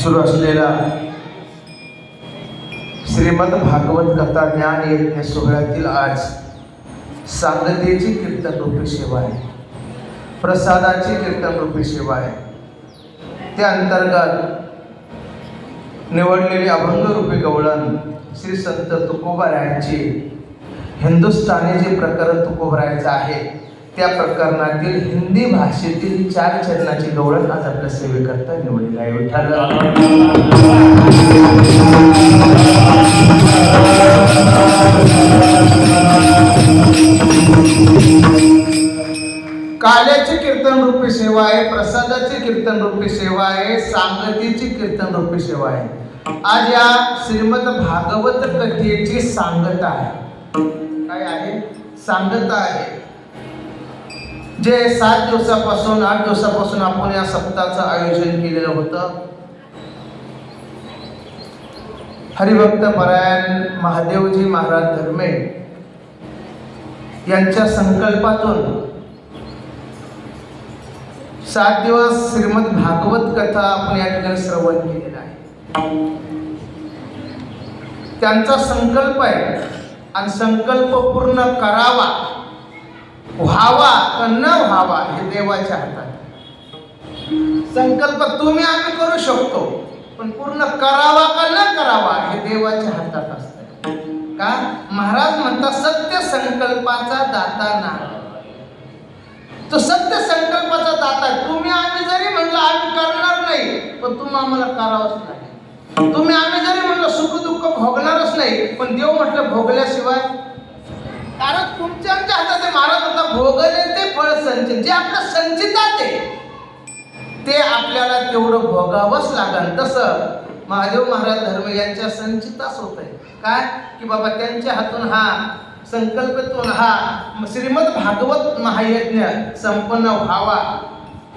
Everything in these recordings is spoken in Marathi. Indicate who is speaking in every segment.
Speaker 1: सुरू असलेला श्रीमद भागवत कथा ज्ञान यज्ञ सोहळ्यातील आज सांगतेची कीर्तन रूपी सेवा आहे, प्रसादाची कीर्तन रूपी सेवा आहे। त्या अंतर्गत निवडलेली अभंग रूपी गवळण श्री संत तुकोबा यांची हिंदुस्थानी जे प्रकरण तुकोबरायचं आहे त्या प्रकरणातील हिंदी भाषेतील 4 चरणाची गवळण आज आपल्या सेवेकरता निवडलेला आहे. विठ्ठल काल्याची कीर्तन रूपी सेवा आहे, प्रसादाची कीर्तन रूपी सेवा आहे, सांगतीची कीर्तन रूपी सेवा आहे. आज या श्रीमद भागवत कथेची सांगता आहे. काय आहे? सांगता आहे. जे 7 दिवसापासून 8 दिवसापासून आपण या सप्ताहाचं आयोजन केलेलं होतं. हरिभक्त परायण महादेवजी महाराज धर्मे यांच्या संकल्पातून 7 दिवस श्रीमद भागवत कथा आपण या ठिकाणी श्रवण केलेला आहे. त्यांचा संकल्प आहे आणि संकल्प पूर्ण करावा, व्हावा का न व्हावा हे देवाच्या हातात. संकल्प तुम्ही आम्ही करू शकतो, पण पूर्ण करावा का न करावा हे देवाच्या हातात असतं. का? महाराज म्हणतात सत्य संकल्पाचा दाता ना. तो सत्य संकल्पाचा दाता. तुम्ही आम्ही जरी म्हणलं आम्ही करणार नाही, पण तुम्ही आम्हाला करावंच नाही. तुम्ही आम्ही जरी म्हणलं सुख दुःख भोगणारच नाही, पण देव म्हटलं भोगल्याशिवाय. कारण तुमच्या आमच्या हातात आहे. महाराज म्हणतात भोगले ते फळ संचित. जे आपलं संचितात आहे ते आपल्याला तेवढं भोगावंच लागेल. तसं महादेव महाराज धर्म यांच्या संचिताच होत आहे. काय की बाबा त्यांच्या हातून हा संकल्पातून हा श्रीमद भागवत महायज्ञ संपन्न व्हावा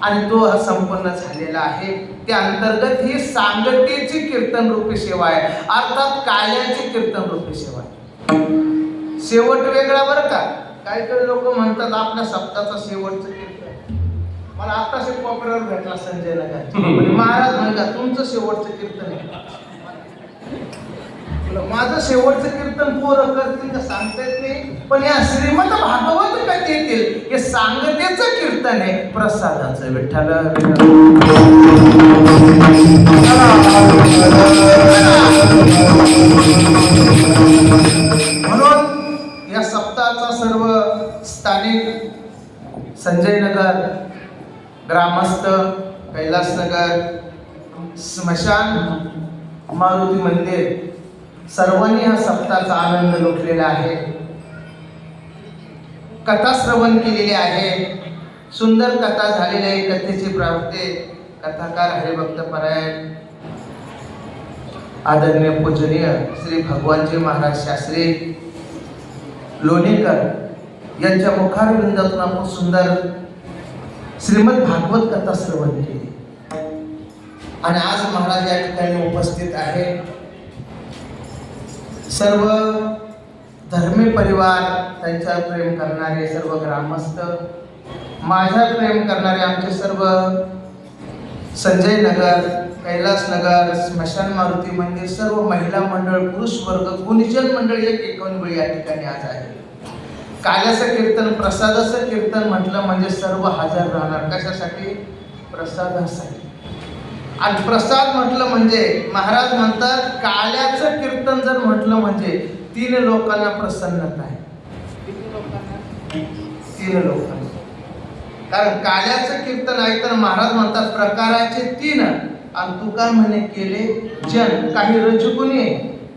Speaker 1: आणि तो हा संपन्न झालेला आहे. त्या अंतर्गत ही सांगतेची कीर्तन रूपी सेवा आहे, अर्थात काल्याची कीर्तन रूपी सेवा आहे. शेवट वेगळा बरं का. काही काही लोक म्हणतात आपल्या सप्ताहाचं शेवटचं कीर्तन. मला आताच कॉपऱ्यावर भेटला संजय नगर महाराज म्हणतात तुमचं शेवटचं कीर्तन आहे. माझं शेवटचं कीर्तन पोरं करतील का सांगता येत नाही, पण या श्रीमद भागवत कथेतील हे सांगतेचं कीर्तन आहे, प्रसादाचं. विठ्ठल म्हणून या सप्ताहाचा सर्व स्थानिक संजय नगर, ग्रामस्थ, कैलासनगर, स्मशान, मारुती मंदिर सर्वांनी हा सप्ताहाचा आनंद लुटलेला आहे. कथा श्रवण केलेली आहे. सुंदर कथा झालेली आहे. कथेचे प्राप्ते कथाकार हरिभक्त परायण आदरणीय पूजनीय श्री भगवानजी महाराज शास्त्री लोणीकर यांच्या मुखारविंदातून आपण सुंदर श्रीमद भागवत कथा श्रवण केली. आणि आज महाराज या ठिकाणी उपस्थित आहे. सर्व धर्मी परिवार, त्यांच्यावर प्रेम करणारे सर्व ग्रामस्थ, माझ्यावर प्रेम करणारे आमचे सर्व संजय नगर, कैलास नगर, स्मशान मारुती मंदिर, सर्व महिला मंडळ, पुरुष वर्ग, गुणीजन मंडळ एक एकवनबळी या ठिकाणी आज आहे. काल्याचं कीर्तन, प्रसादाचं कीर्तन म्हटलं म्हणजे सर्व हजर राहणार. कशासाठी? प्रसादासाठी. आणि प्रसाद म्हटलं म्हणजे महाराज म्हणतात काल्याचं कीर्तन जर म्हटलं म्हणजे 3 लोकांना प्रसन्नता आहे. 3 लोकांना. कारण काल्याचं कीर्तन ऐकताना महाराज म्हणतात प्रकाराचे 3 आणि तू काय म्हणे केले जन. काही रजगुणी,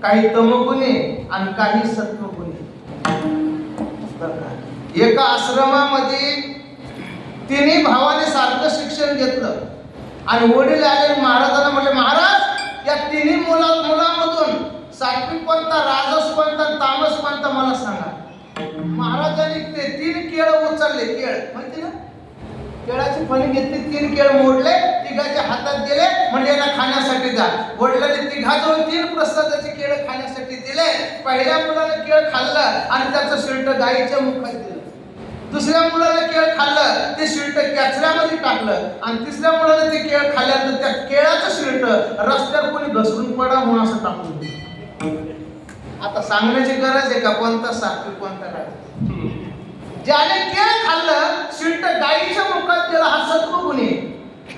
Speaker 1: काही तमगुणी आणि काही सत्वगुणी. एका आश्रमामध्ये 3 भावाने सारखं शिक्षण घेतलं आणि वडील आले महाराजांना म्हटले महाराज या 3 मुलांमधून सात्विक कोणता, राजस कोणता, तामस कोणता मला सांगा. महाराजांनी ते 3 केळ उचलले. केळ माहिती ना, केळाची फणी घेतली, 3 केळ मोडले, तिघाच्या हातात दिले, म्हणजे याला खाण्यासाठी जा. वडिलांनी तिघाजवळ 3 प्रसादाचे केळ खाण्यासाठी दिले. पहिल्या मुलाने केळ खाल्लं आणि त्याचं शिल्ट गाईच्या मुखात दिलं. दुसऱ्या मुलाने केळ खाल्लं, ते शिल्ट कचऱ्यामध्ये टाकलं. आणि तिसऱ्या मुलाने ते केळ खाल्ल्यानंतर त्या केळाचं शिल्ट रस्त्यावर कोणी घसरून पडा म्हणून असं टाकून दिलं. आता सांगण्याची गरज आहे का कोणता सात्विक कोणता राजस? ज्याने केळ खाल्लं शिल्ट गाईच्या मुखात दिला हा सत्वगुणी.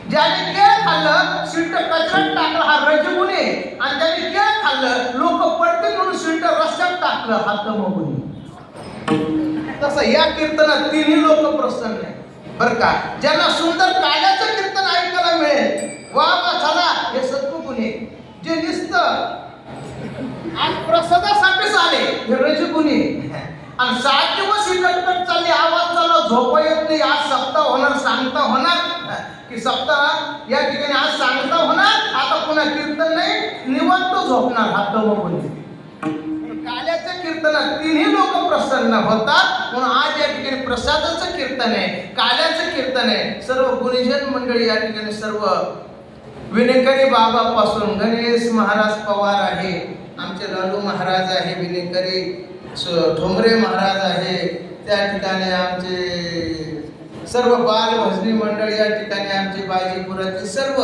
Speaker 1: ज्याने केळ खाल्लं शिल्ट कचऱ्यात टाकलं हा रजगुणी. आणि ज्याने केळ खाल्लं लोक पडतील म्हणून शिल्ट रस्त्यात टाकलं हा तमगुणी. तसं या कीर्तनात तिन्ही लोक प्रसन्न आहे बर का. ज्यांना सुंदर काल्याचं कीर्तन ऐकायला मिळेल, वा वा चला, हे सत्वगुण आहे. जे नुसतं आज प्रसादासाठीच आले, हे रजगुण आहे. आणि 7 दिवस ही कटकट चालली, आवाज चालला, झोपा येत नाही. आज सप्ताह होणार, सांगता होणार की सप्ताह या ठिकाणी आज सांगता होणार, आता पुन्हा कीर्तन नाही, निवांत झोपणार. हा तमगुण. काल्याच्या कीर्तनात तिन्ही लोक प्रसन्न होतात, म्हणून आज या ठिकाणी प्रसादाचं कीर्तन आहे, काल्याचं कीर्तन आहे. सर्व गुणीजन मंडळी या ठिकाणी, सर्व विनेकरी बाबापासून गणेश महाराज पवार आहे, आमचे लालू महाराज आहे, विनेकरी ठोंबरे महाराज आहे, त्या ठिकाणी आमचे सर्व बाल भजनी मंडळ या ठिकाणी, आमचे बाजीपुरातील सर्व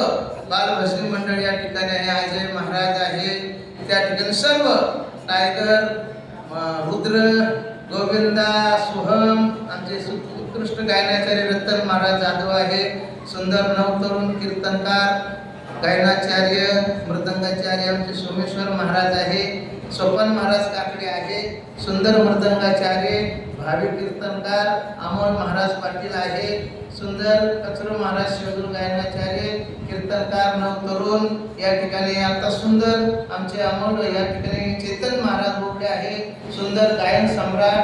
Speaker 1: बाल भजनी मंडळ या ठिकाणी आहे, अजय महाराज आहे, त्या ठिकाणी सर्व टायगर, रुद्र, गोविंदा, सोहम, आमचे उत्कृष्ट गायनाचार्य रतन महाराज जाधव आहे, सुंदर नवतरुण कीर्तनकार, गायनाचार्य, मृदंगाचार्य आमचे सोमेश्वर महाराज आहे, स्वपन महाराज काकडे आहे, सुंदर मृदंगाचार्य, भावी कीर्तनकार अमोल महाराज पाटील आहे, सुंदर कचरो महाराज शिवदुर्ग गायनाचार्य, कीर्तनकार नवतरुण या ठिकाणी. आता सुंदर आमचे अमोल या ठिकाणी चेतन महाराज बोबडे आहे, सुंदर गायन सम्राट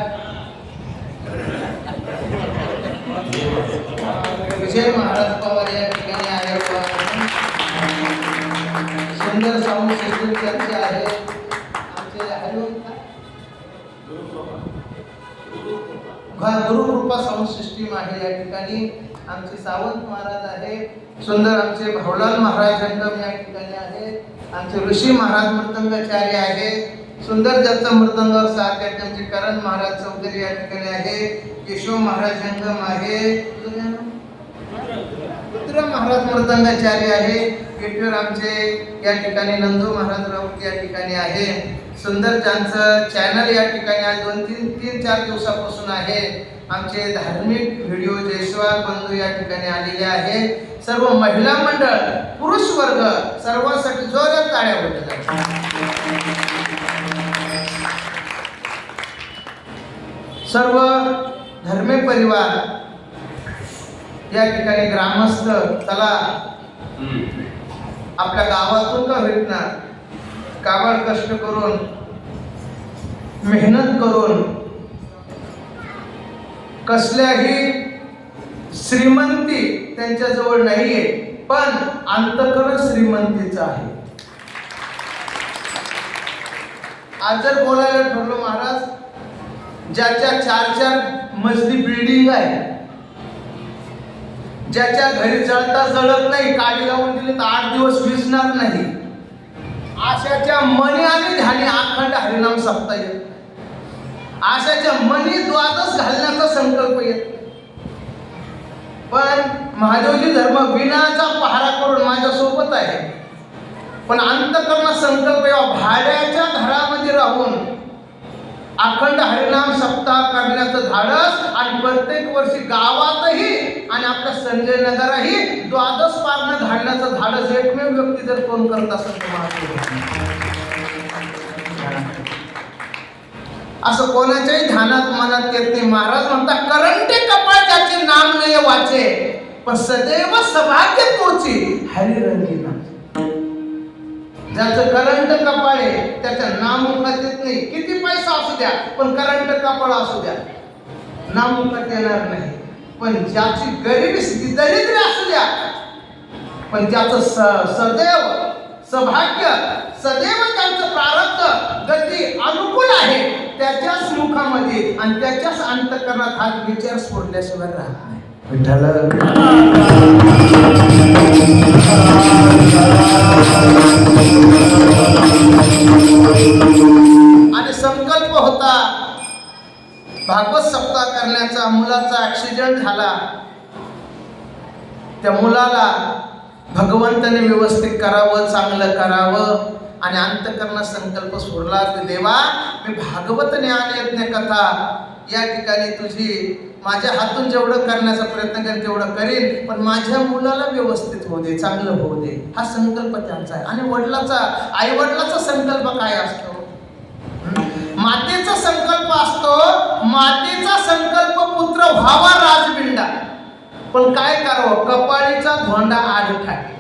Speaker 1: विजय महाराज पवार या ठिकाणी आहे, सुंदर साऊंड सिस्टम त्यांचे आहे, आमचे गुरुकृपा साऊंड सिस्टीम आहे या ठिकाणी, आमचे सावंत महाराज आहे, सुंदर आमचे भावलाल महाराज जंगम या ठिकाणी आहे, आमचे ऋषी महाराज मृदंगाचार्य आहे, सुंदर ज्यांचा मृदंगावर साथ आहे आमचे करण महाराज चौधरी या ठिकाणी आहे, केशव महाराज जंगम आहे, रुद्र महाराज मृदंगाचार्य आहे, गेटवर आमचे या ठिकाणी नंदू महाराज राऊत या ठिकाणी आहे, सुंदर ज्यांचं चॅनल या ठिकाणी आज 2-3-4 दिवसापासून आहे, आमचे धार्मिक व्हिडिओ जयस्वाल बंधू या ठिकाणी आलेले आहे, सर्व महिला मंडळ, पुरुष वर्ग सर्वांसाठी जोरात टाळ्या होत्या. सर्व धर्मे परिवार या ठिकाणी, ग्रामस्थ, चला आपल्या गावातून का भेटणार, काबाड कष्ट करून मेहनत करून कसल्याही श्रीमंती त्यांच्याजवळ नाहीये, पण अंतःकरण श्रीमंतीचं आहे. आज जर बोलायला ठरलो महाराज, ज्याच्या 4-4 मजली बिल्डिंग आहे, ज्याच्या घरी जळता जळत नाही, काडी लावून दिली तर 8 दिवस विजणार नाही, आशाच्या मनी आणि ध्यानी अखंड हरिनाम सप्ताह येत, आशाच्या मनी द्वादश घालण्याचा संकल्प येत, पण महादेवजी धर्म विनाचा पहारा करून माझ्या सोबत आहे, पण अंतःकरण संकल्प या भाड्याच्या घरामध्ये राहून अखंड हरिनाम सप्ताह करण्याचं धाडस, आणि प्रत्येक वर्षी गावातही आणि आपल्या संजय नगरही द्वादश पारणं घालण्याचं धाडस एकमेव व्यक्ती जर कोण करत असेल तर असं कोणाच्याही ध्यानात मनात येत नाही. महाराज म्हणतात, करंटे कपाळ त्याचे नाम नाही वाचे, पण सदैव सौभाग्य तोची हरिरंगी नाम. ज्याचं करंट कपाळ आहे त्याचं नाम मुखात येत नाही, किती पैसा असू द्या, पण करंट कपाळ असू द्या, नाम मुखात येणार नाही. पण ज्याची गरिबी स्थिती दरिद्र असू द्या, पण त्याचं सदैव सौभाग्य, सदैव त्यांचं प्रारब्ध गती अनुकूल आहे, त्याच्याच मुखामध्ये आणि त्याच्याच अंतःकरणात हा विचार सोडल्याशिवाय राहत नाही. विठ्ठल आणि संकल्प होता भागवत सप्ताह करण्याचा. मुलाचा ऍक्सिडेंट झाला, त्या मुलाला भगवंताने व्यवस्थित करावं, चांगलं करावं, आणि अंतःकरणात संकल्प सोडला की देवा, मी भागवत ज्ञान यज्ञ कथा या ठिकाणी तुझी माझ्या हातून जेवढं करण्याचा प्रयत्न करेन तेवढं करेन, पण माझ्या मुलाला व्यवस्थित होऊ दे, चांगलं होऊ दे. हा संकल्प त्यांचा आहे. आणि वडिलाचा, आई वडिलाचा संकल्प काय असतो? मातेचा संकल्प असतो मातेचा संकल्प पुत्र व्हावा राजबिंडा, पण काय करावं, कपाळीचा धोंडा आड ठाके.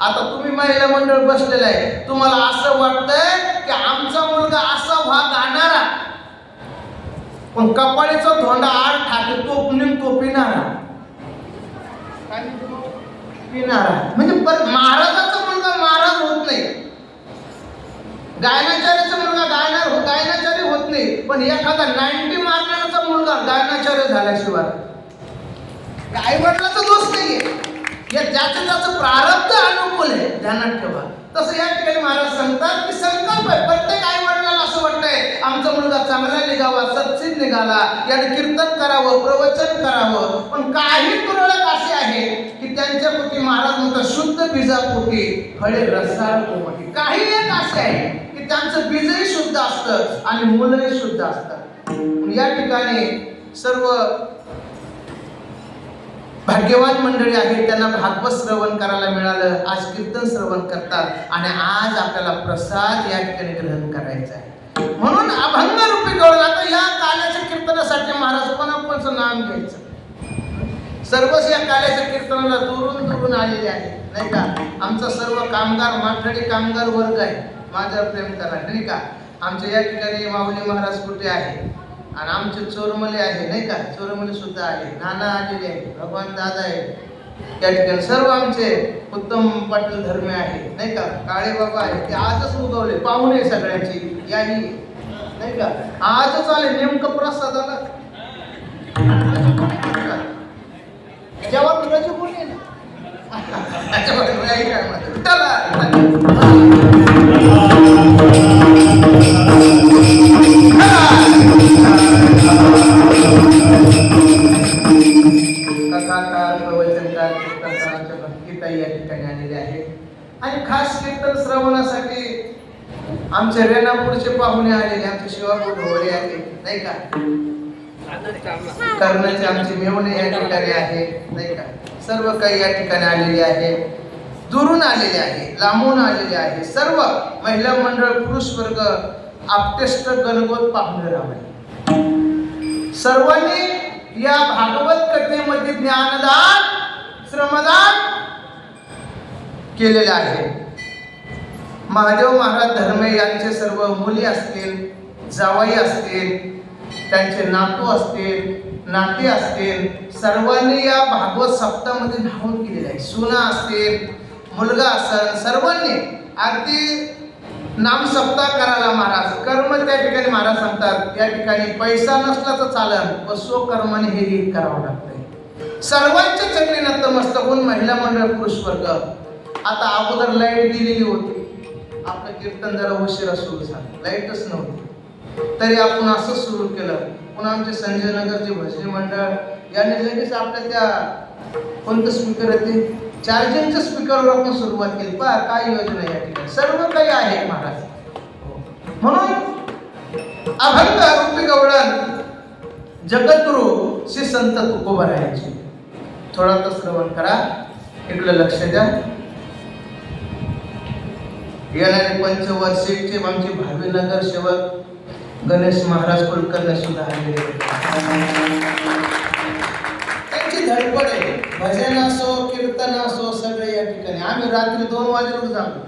Speaker 1: आता तुम्ही महिला मंडळ बसलेलं आहे, तुम्हाला असं वाटतंय की आमचा मुलगा असा व्हा गाणारा, पण कपाळीचा धोंडा आड ठाके, तो पिणारा. म्हणजे महाराजाचा मुलगा महाराज होत नाही, गायनाचार्याचा मुलगा गायनाचार्य होत नाही, पण एखादा 90 मारणारा मुलगा गायनाचार्य झाल्याशिवाय आई वडिलाचा दोष नाहीये, ज्याचं त्याचं प्रारब्ध अनुकूल आहे, ध्यानात ठेवा. तसं या ठिकाणी महाराज सांगतात की संकल्प आहे. प्रत्येक आई वडिलाला असं वाटतंय आमचा मुलगा चांगला निघावा, सत्सित निघाला, याने कीर्तन करावं, प्रवचन करावं, पण काही तुरळक असे आहे की त्यांच्यापोटी महाराज म्हणतात शुद्ध बीजापोटी फळे रसाळ कोमटी. काही एक असे आहे की त्यांचं बीजही शुद्ध असतं आणि मुलंही शुद्ध असतात. या ठिकाणी सर्व भाग्यवान मंडळी आहेत, त्यांना भागवत श्रवण करायला मिळालं, आज कीर्तन श्रवण करतात आणि आज आपल्याला प्रसाद या ठिकाणी ग्रहण करायचा आहे. म्हणून अभंग रूपी गवळण. आता या काल्याच्या कीर्तनासाठी महाराज कोणाकोणाचं नाम घ्यायचं, सर्वच या काल्याच्या कीर्तनाला दुरून दुरून आलेले आहेत, नाही का. आमचा सर्व कामगार माथाडी कामगार वर्ग आहे, माझ्यावर प्रेम करा, नाही का. आमच्या या ठिकाणी माऊली महाराज कुठे आहे आणि आमचे चोरमले आहे, नाही का, चोरमले सुद्धा आहे, नाना आलेले आहे, भगवान दादा आहे या ठिकाणी, सर्व आमचे उत्तम पाटील धर्मे आहे, नाही का, काळे बाबा आहे, ते आजच उगवले, पाहुणे सगळ्यांची याही, नाही का, आजच आले नेमकं प्रसादाला. जेव्हा तुझ्याची कोणी आहे कथाकार, प्रवचनकार, कीर्तनकारांच्या भक्तिताई या ठिकाणी आलेले आहेत. आणि खास कीर्तन श्रवणासाठी आमचे रेणापूरचे पाहुणे आलेले, आमचे शिवापूर ढोळे आले, नाही का, कर्णाचे आमचे मेवणे या ठिकाणी आहे, नाही का, सर्व काही या ठिकाणी आलेले आहे, दुरून आलेले आहे, लांबून आलेले आहे, सर्व महिला मंडळ, पुरुष वर्ग, आपटेष्ट गणगोत पाहुणे रावळे, सर्वांनी या भागवत कथेमध्ये ज्ञानदान, श्रमदान केलेले आहे. महादेव महाराज धर्मे यांचे सर्व मुली असतील, जावई असतील, त्यांचे नातू असतील, नाते असतील, सर्वांनी या भागवत सप्ताहामध्ये धावून केलेले आहे. सुना असतील, मुलगा असेल, सर्वांनी अगदी नाम सप्ताह करायला महाराज कर्म त्या ठिकाणी महाराज सांगतात, या ठिकाणी पैसा नसला तर चालेल, पण स्वकर्माने हे करावं लागतंय. सर्वांच्या चरणी नतमस्तक होऊन महिला मंडळ, पुरुष वर्ग. आता अगोदर लाईट दिलेली होती, आपलं कीर्तन जरा उशिरा सुरू झालं, लाईटच नव्हती, तरी आपण असं सुरू केलं. पुन्हा आमचे संजय नगरचे भजनी मंडळ यांनी लगेच आपल्या त्या कोणतं स्पीकर आहे ते चार्जिंगच्या स्पीकरवर आपण सुरुवात केली. पहा काय योजना या ठिकाणी सर्व काही आहे महाराज. म्हणून अभंग रूपी गवळण जगद्गुरु श्री संत तुकोबारायांची थोडा तर श्रवण करा, इकडे लक्ष द्या. येणारे पंचवर्षीचे आमचे भावी नगर सेवक गणेश महाराज कुलकर्णी सुद्धा आलेले, त्यांची धडपड आहे. भजन असो, कीर्तन असो, सगळे या ठिकाणी. आम्ही रात्री 2 वाजेवर जातो,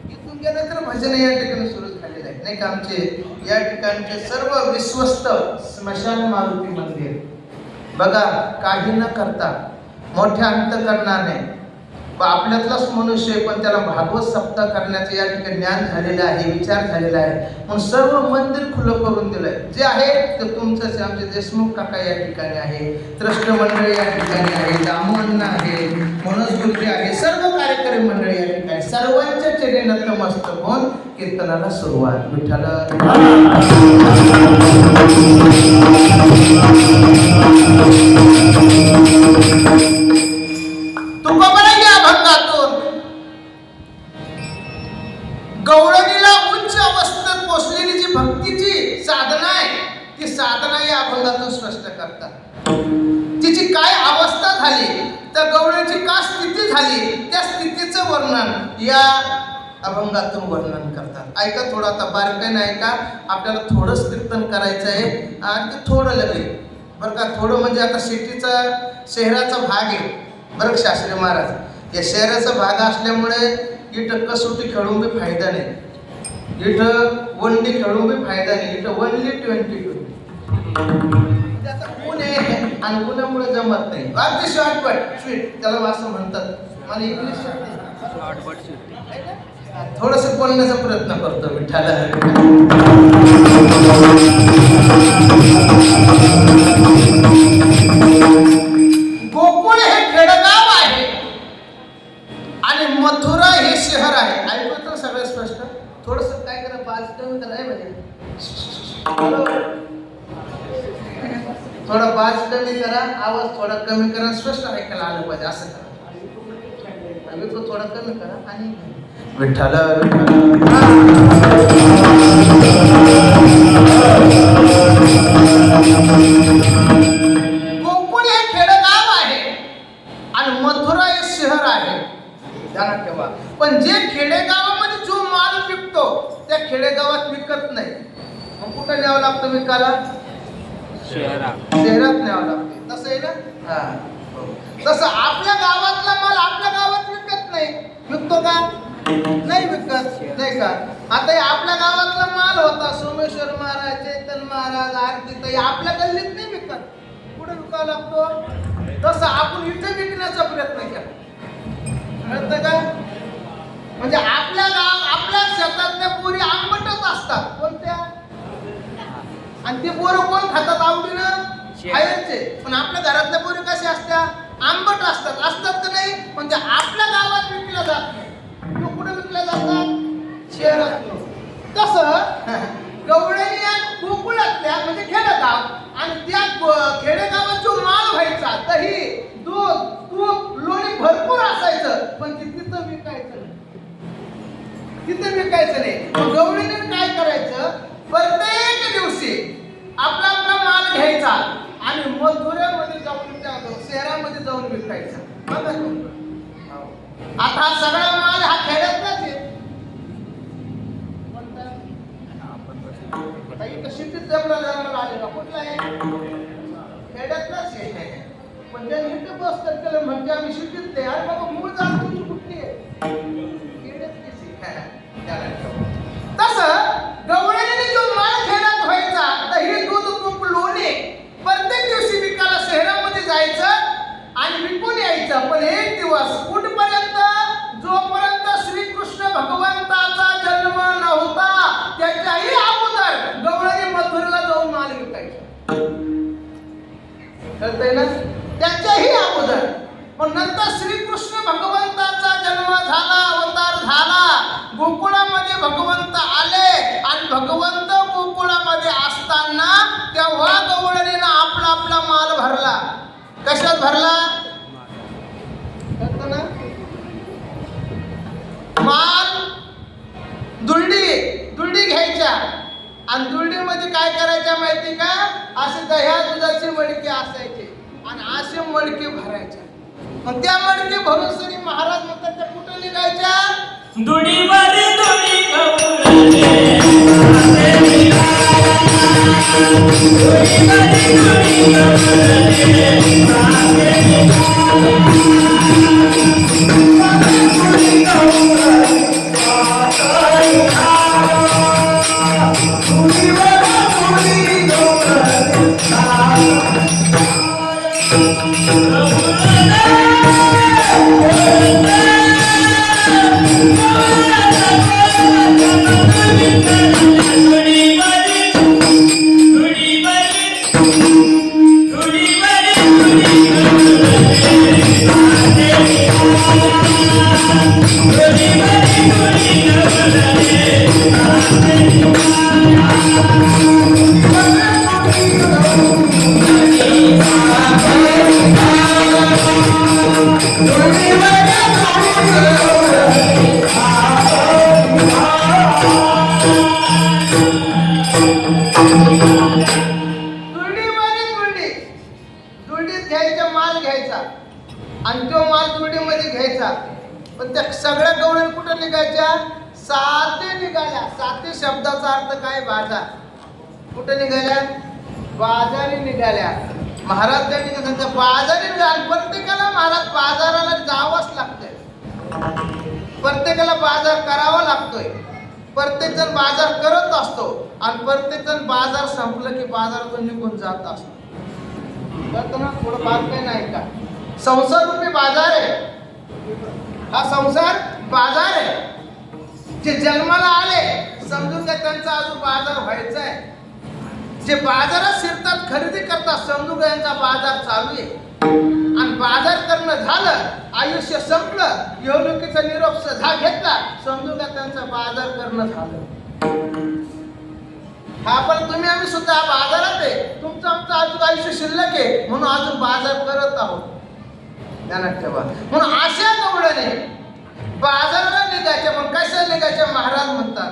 Speaker 1: इथून गेलं तर भजन या ठिकाणी सुरू झालेलं आहे, नाही का. आमचे या ठिकाणचे सर्व विश्वस्त स्मशान मारुती मंदिर बघा, काही न करता मोठ्या अंतकरणाने आपल्यातलाच मनुष्य आहे, पण त्याला भागवत सप्ताह करण्याचं या ठिकाणी ज्ञान झालेलं आहे, विचार झालेला आहे, म्हणून सर्व मंदिर खुलं करून दिलंय. जे आहे ते तुमचंच. आमचे देशमुख काका या ठिकाणी आहे, त्रष्ट मंडळी या ठिकाणी आहे, दामोअण्णा आहे, मनोज गुरुजी आहे, सर्व कार्यकारी मंडळी या ठिकाणी. सर्वांच्या चरणी नतमस्तक होऊन कीर्तनाला सुरुवात. विठ्ठल गवळणीला उच्च अवस्थेत पोचलेली जी भक्तीची साधना आहे, ती साधना या अभंगातून स्पष्ट करतात. तिची काय अवस्था झाली, त्या गवळणीची काय स्थिती झाली, त्या स्थितीचं वर्णन या अभंगातून वर्णन करतात. ऐका थोडं, आता बारकाईने ऐका. आपल्याला थोडंच कीर्तन करायचं आहे आणि ते थोडं लगेच बरं का. थोडं म्हणजे आता शहराचा भाग आहे बरं का शास्त्री महाराज. या शहराचा भाग असल्यामुळे इथं कसोटी खेळून बी फायदा नाही, इथं वनडी खेळून बी फायदा नाही, इथं ओनली 20-20. त्याचा गुण आहे आणि गुणामुळे जमत नाही. अगदी शॉर्टकट स्वीट त्याला असं म्हणतात. मला इंग्लिश थोडस बोलण्याचा प्रयत्न करतो. विठ्ठल गोकुळ हे खेडगाव आहे आणि मथुरा हे शहर आहे. ऐकू तर सगळं स्पष्ट. थोडस काय करा, पाच कमी करा म्हणजे थोडा बाज कमी करा, आवाज थोडा कमी करा, स्पष्ट ऐकायला आलं पाहिजे असं करा. थोडा कमी करा आणि विठ्ठल गोकुळ हे खेडगाव आहे आणि मथुरा हे शहर आहे. ध्यानात ठेवा. पण जे खेडेगावामध्ये जो माल विकतो त्या खेडेगावात विकत नाही. मग कुठं न्यावं लागतं विकायला? शहरात न्यावं लागते. तसं आहे ना. हा, तसं आपल्या गावातला माल आपल्या गावात विकत नाही. विकतो का? नाही विकत, नाही का. आता आपल्या गावातला माल होता सोमेश्वर महाराज, चैतन्य महाराज, आरती आपल्या गल्लीत नाही विकत. कुठे विकावा लागतो? तसं आपण इथे विकण्याचा प्रयत्न केला. कळतं का? म्हणजे आपल्या शेतातल्या पोरी आंबटच असतात. कोणत्या? आणि ते पोरं कोण खातात आवडीनं? बाहेरचे. पण आपल्या घरातल्या पोरी कशा असतात? आंबट असतात का नाही? म्हणजे आपल्या गावात विकल्या जात नाही. तो कुठे विकल्या जातात? शहरात. तसं गवळणी या गोकुळातल्या म्हणजे खेडेगाव आणि त्या खेडेगावात जो माल व्हायचा, दही, दूध, तूप, लोणी भरपूर असायचं, पण ते तिथं विकायचं नाही. तिथं विकायचं नाही. मग गवळीने काय करायचं? प्रत्येक दिवशी आपला आपला माल घ्यायचा आणि मथुरेमध्ये जाऊन त्या शहरामध्ये जाऊन विकायचा. आता हा सगळा माल हा खेड्यातलाच आहे. सिटीत जन्माला आलेला कुठला आहे? खेड्यातलाच आहे. पण ज्यांनी इथे बस केलं म्हणजे आम्ही सिटीतले. अरे बाबा मूळ जात तुमची कुठली आहे? खेड्यातलीच आहे. तसं गवळीने जो माल खेड्यात व्हायचा, दही, दूध, तूप, लोणी प्रत्येक दिवशी विकायला शहरामध्ये जायचं आणि विकून यायचं. पण एक दिवस कुठपर्यंत? जोपर्यंत श्रीकृष्ण भगवंताचा जन्म नव्हता त्याच्याही अगोदर गवळणी मथुरेला जाऊन माल विकायचा. कळतंय ना? त्याच्याही अगोदर. पण नंतर श्रीकृष्ण भगवंताचा जन्म झाला, अवतार झाला, गोकुळामध्ये भगवंत आले आणि भगवंत गोकुळामध्ये असताना तेव्हा गवळणीनं आपला आपला माल भरला. कशात भरला? माल दुर्डी घ्यायच्या आणि दुर्डीमध्ये काय करायच्या माहिती का? असे दह्या दुधाचे मडके असायचे आणि असे मडके भरायचे. मग त्या मडके भरून सरी महाराज म्हणतात त्या कुठं निघायच्या? दुडीवाली दुडी गवळणी साते निघाल्या. साते शब्दाचा अर्थ काय? बाजार. कुठे निघाल्या? बाजारी निघाल्या. महाराज त्यांनी सांगितलं बाजारी निघाल. प्रत्येकाला महाराज बाजाराला जावंच लागतंय. प्रत्येकाला बाजार करावा लागतोय. प्रत्येक जण बाजार करत असतो आणि प्रत्येक जण बाजार संपलं की बाजारातून निघून जात असतो. कळतं ना? थोडं बात काही नाही का? संसार रूपी बाजार आहे हा. संसार बाजार आहे. जे जन्माला आले समजून काय त्यांचा अजून बाजार व्हायचा आहे. जे बाजारात शिरतात खरेदी करतात समजून काय यांचा बाजार चालू आहे. आणि बाजार करणं झालं, आयुष्य संपलं, यवनिकेचा निरोप सधा घेतला समजून काय त्यांचा बाजार करणं झालं. हा पण तुम्ही आम्ही सुद्धा बाजारात आहे. तुमचं आमचं अजून आयुष्य शिल्लक आहे म्हणून अजून बाजार करत आहोत. ध्यानात ठेवा. म्हणून अशा गवळणे बाजाराला निघायचे. पण कसं निघायचे? महाराज म्हणतात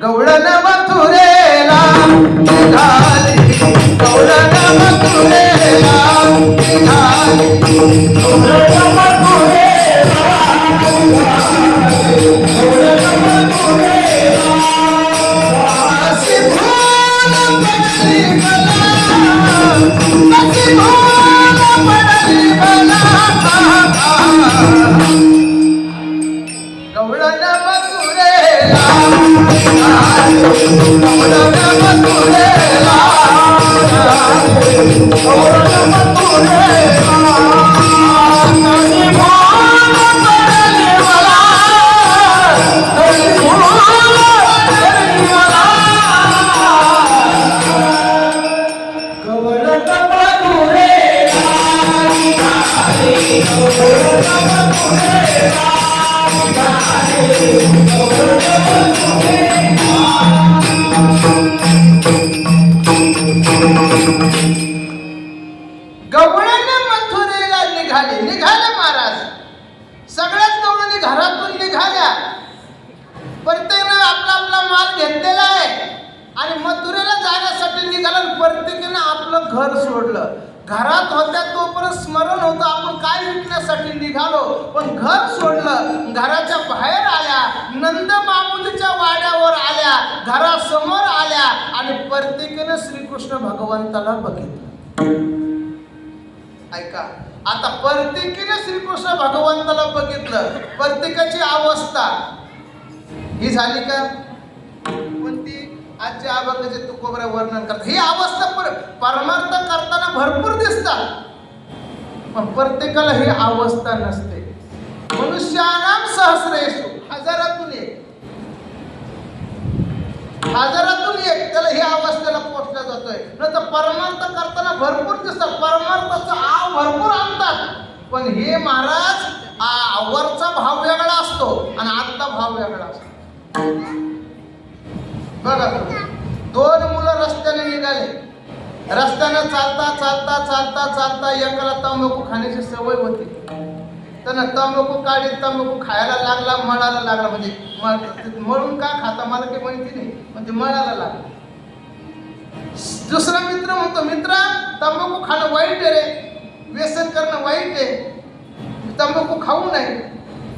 Speaker 1: गवळण मथुरेला निघाली. गवळण मथुरेला निघाली. गवळण मथुरेला निघाली. गवळण मथुरेला. अशी भूल पडली मला. अशी भूल पडली मला. गवळण मथुरेला निघाली. गवळण मथुरेला निघाली. गवळण मथुरेला. अशी भूल पडली मला. अशी भूल पडली मला. गवळण मथुरेला निघाली. गवळण मथुरेला. गवळण मथुरेला निघाले. निघाले महाराज. सगळ्याच गवळणी घरातून निघाल्या. प्रत्येकानं आपला आपला माल घेतलेला आहे आणि मथुरेला जाण्यासाठी निघाला. प्रत्येकानं आपलं घर सोडलं. घरात होत्या तोपर्यंत स्मरण होतं आपण काय विकण्यासाठी निघालो. पण घर सोडलं. घराच्या बाहेर आल्या. नंद मामुलीच्या वाड्यावर आल्या. घरासमोर आल्या आणि प्रत्येकानं श्रीकृष्ण भगवंताला बघितलं. ऐका आता प्रत्येकाने श्रीकृष्ण भगवंताला बघितलं. प्रत्येकाची अवस्था ही झाली का? कोणती? आजच्या आबाचे तुकोबऱ्या वर्णन करतात. ही अवस्था परमार्थ करताना भरपूर दिसतात पण प्रत्येकाला ही अवस्था नसते. मनुष्यानाम सहस्रेषु. हजारातून एक. हजारातून एक त्याला ही अवस्थेला पोचला जातोय. न तर परमार्थ करताना भरपूर दिसतात. परमार्थाचा आव भरपूर आणतात पण हे महाराज वरचा भाव वेगळा असतो आणि आतला भाव वेगळा असतो. बघा दोन मुलं रस्त्याने निघाले. रस्त्यानं चालता चालता चालता चालता एकाला तंबाखू खाण्याची सवय होती. त्यानं तंबाखू काढी. तंबाखू खायला लागला. मळायला लागला. म्हणजे मळून का खाता मला काही माहिती नाही पण ते मळायला लागला. दुसरा मित्र म्हणतो मित्रा तंबाखू खाणं वाईट आहे रे. व्यसन करणं वाईट आहे. तंबाखू खाऊ नये.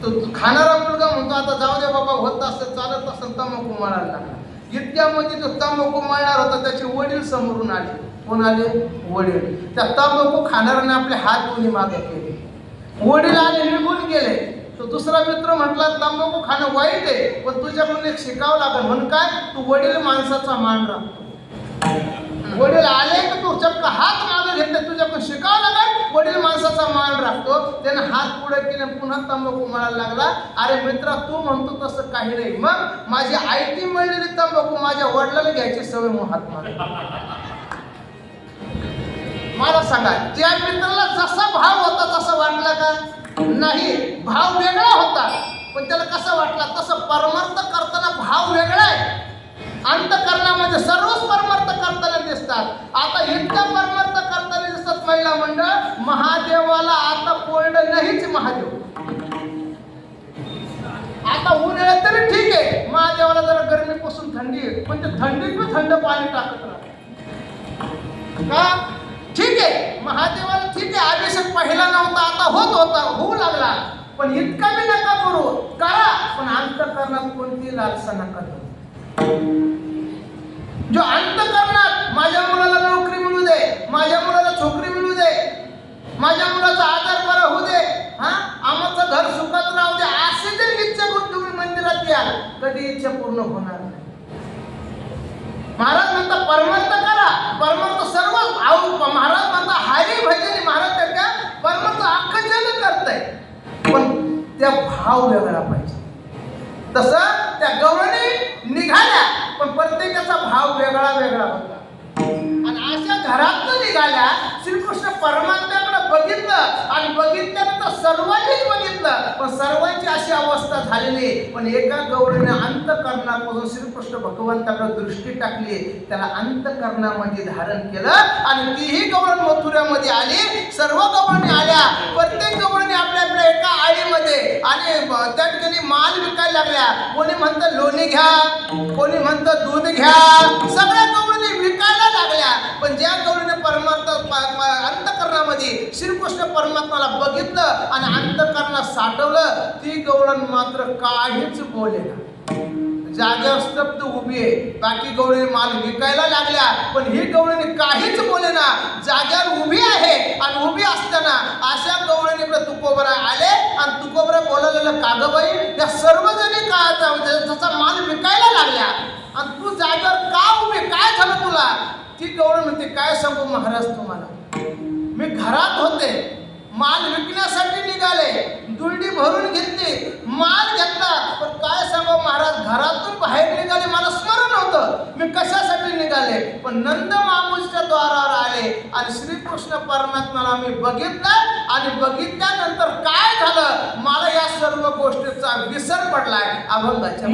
Speaker 1: तो खाणारा मुलगा म्हणतो आता जाऊ दे बाबा होत असेल चालत असेल. तंबाखू मळायला लागला. इतक्यामध्ये जो तंबाखू मळणार होता त्याचे वडील समोरून आले. कोण आले? वडील. त्या तंबाखू खाणाऱ्याने आपले हात दोन्ही मागे केले. वडील आले निघून गेले. तो दुसरा मित्र म्हटला तंबाखू खाणं वाईट आहे पण तुझ्याकडून एक शिकावं लागेल. म्हणून काय? तू वडील माणसाचा मान राखतो. वडील आले की तू चक्क हात मागे घेतले. तुझ्याकडून शिकावं लागेल. वडील माणसाचा मान राखतो. त्याने हात पुढे केले. पुन्हा तंबाखू मळायला लागला. अरे मित्रा तू म्हणतो तसं काही नाही. मग माझी आयती मळलेली तंबाखू माझ्या वडिलाला घ्यायची सवय म्हणून हात मागे. मला सांगा ज्या मित्राला जसा भाव होता तसा वाटला का? नाही. भाव वेगळा होता पण त्याला कसा वाटला? तसं परमार्थ करताना भाव वेगळा आहे. अंतकरणामध्ये सर्वच परमार्थ करताना दिसतात. आता इतका परमार्थ करताना दिसतात महिला मंडळ. महादेवाला आता कोल्ड नाहीच. महादेव आता उन्हाळ्यात तरी ठीक आहे. महादेवाला जरा गरमीपासून थंडी आहे पण ते थंडीत पण थंड पाणी टाकत राहत का? ठीक आहे महादेवाला ठीक आहे. अभिषेक पहिला नव्हता आता होत होता होऊ लागला. पण इतका मी नका करू, करा पण अंतःकरणात कोणती लालसा नका धरू. जो अंतःकरणात माझ्या मुलाला नोकरी मिळू दे, माझ्या मुलाला छोकरी मिळू दे, माझ्या मुलाचा आदर करा होऊ दे, आमचं घर सुखात राहू दे, असे जर इच्छा करून तुम्ही मंदिरात याल, कधी इच्छा पूर्ण होणार नाही. महाराज म्हणतात परमार्थ करा, परमार्थ सर्व महाराज म्हणतात हरी भजनी, महाराज त्या परमार्थ अख्खं जग करताय, पण त्या भाव वेगळा पाहिजे. तसं त्या गवळणी निघाल्या पण प्रत्येकाचा भाव वेगळा वेगळा होता. आणि अशा घरातून निघाल्या, श्रीकृष्ण परमात्म्याकडे बघितलं आणि बघितल्यानंतर सर्वांनीच बघितलं, पण सर्वांची अशी अवस्था झालेली. पण एका गवळीने अंतःकरणापासून श्रीकृष्ण भगवंताकडे दृष्टी टाकली, त्याला अंतःकरणामध्ये धारण केलं आणि तीही गवळण मथुऱ्यामध्ये आली. सर्व गवळणी आल्या, प्रत्येक गवळणी आपल्या आपल्या एका आळीमध्ये आणि त्या ठिकाणी माल विकायला लागल्या. कोणी म्हणतं लोणी घ्या, कोणी म्हणतं दूध घ्या, सगळ्या गवळणी विकायला लागल्या. पण ज्या गवळीने परमार्थ अंतःकरणामध्ये श्रीकृष्ण परमात्म्याला बघितलं आणि अंतःकरणात साठवलं, ती गवळण मात्र काहीच बोलेना, जाग्यावर स्तब्ध उभी आहे. बाकी गवळणी माल विकायला लागल्या, पण ही गवळणी काहीच बोलेना, जाग्यावर उभी आहे. आणि उभी असताना अशा गवळणीकडे तुकोबरा आले आणि तुकोबरा बोलायला, कागबाई त्या सर्वजणी जसा माल विकायला लागल्या आणि तू जाग्यावर का उभी, काय झालं तुला? ती गवळण म्हणते, काय सांगू महाराज तुम्हाला, मी घरात होते, माल विकण्यासाठी निघाले, दुलडी भरून घेतली, माल घेतला, पण काय सांगू महाराज, घरातून बाहेर निघाले, मला स्मरण होतं मी कशासाठी निघाले. पण नंद मामूसच्या द्वारावर आले आणि श्रीकृष्ण परमात्म्याला मी बघितलं आणि बघितल्यानंतर काय झालं, मला या सर्व गोष्टीचा विसर पडलाय. अभंगाच्या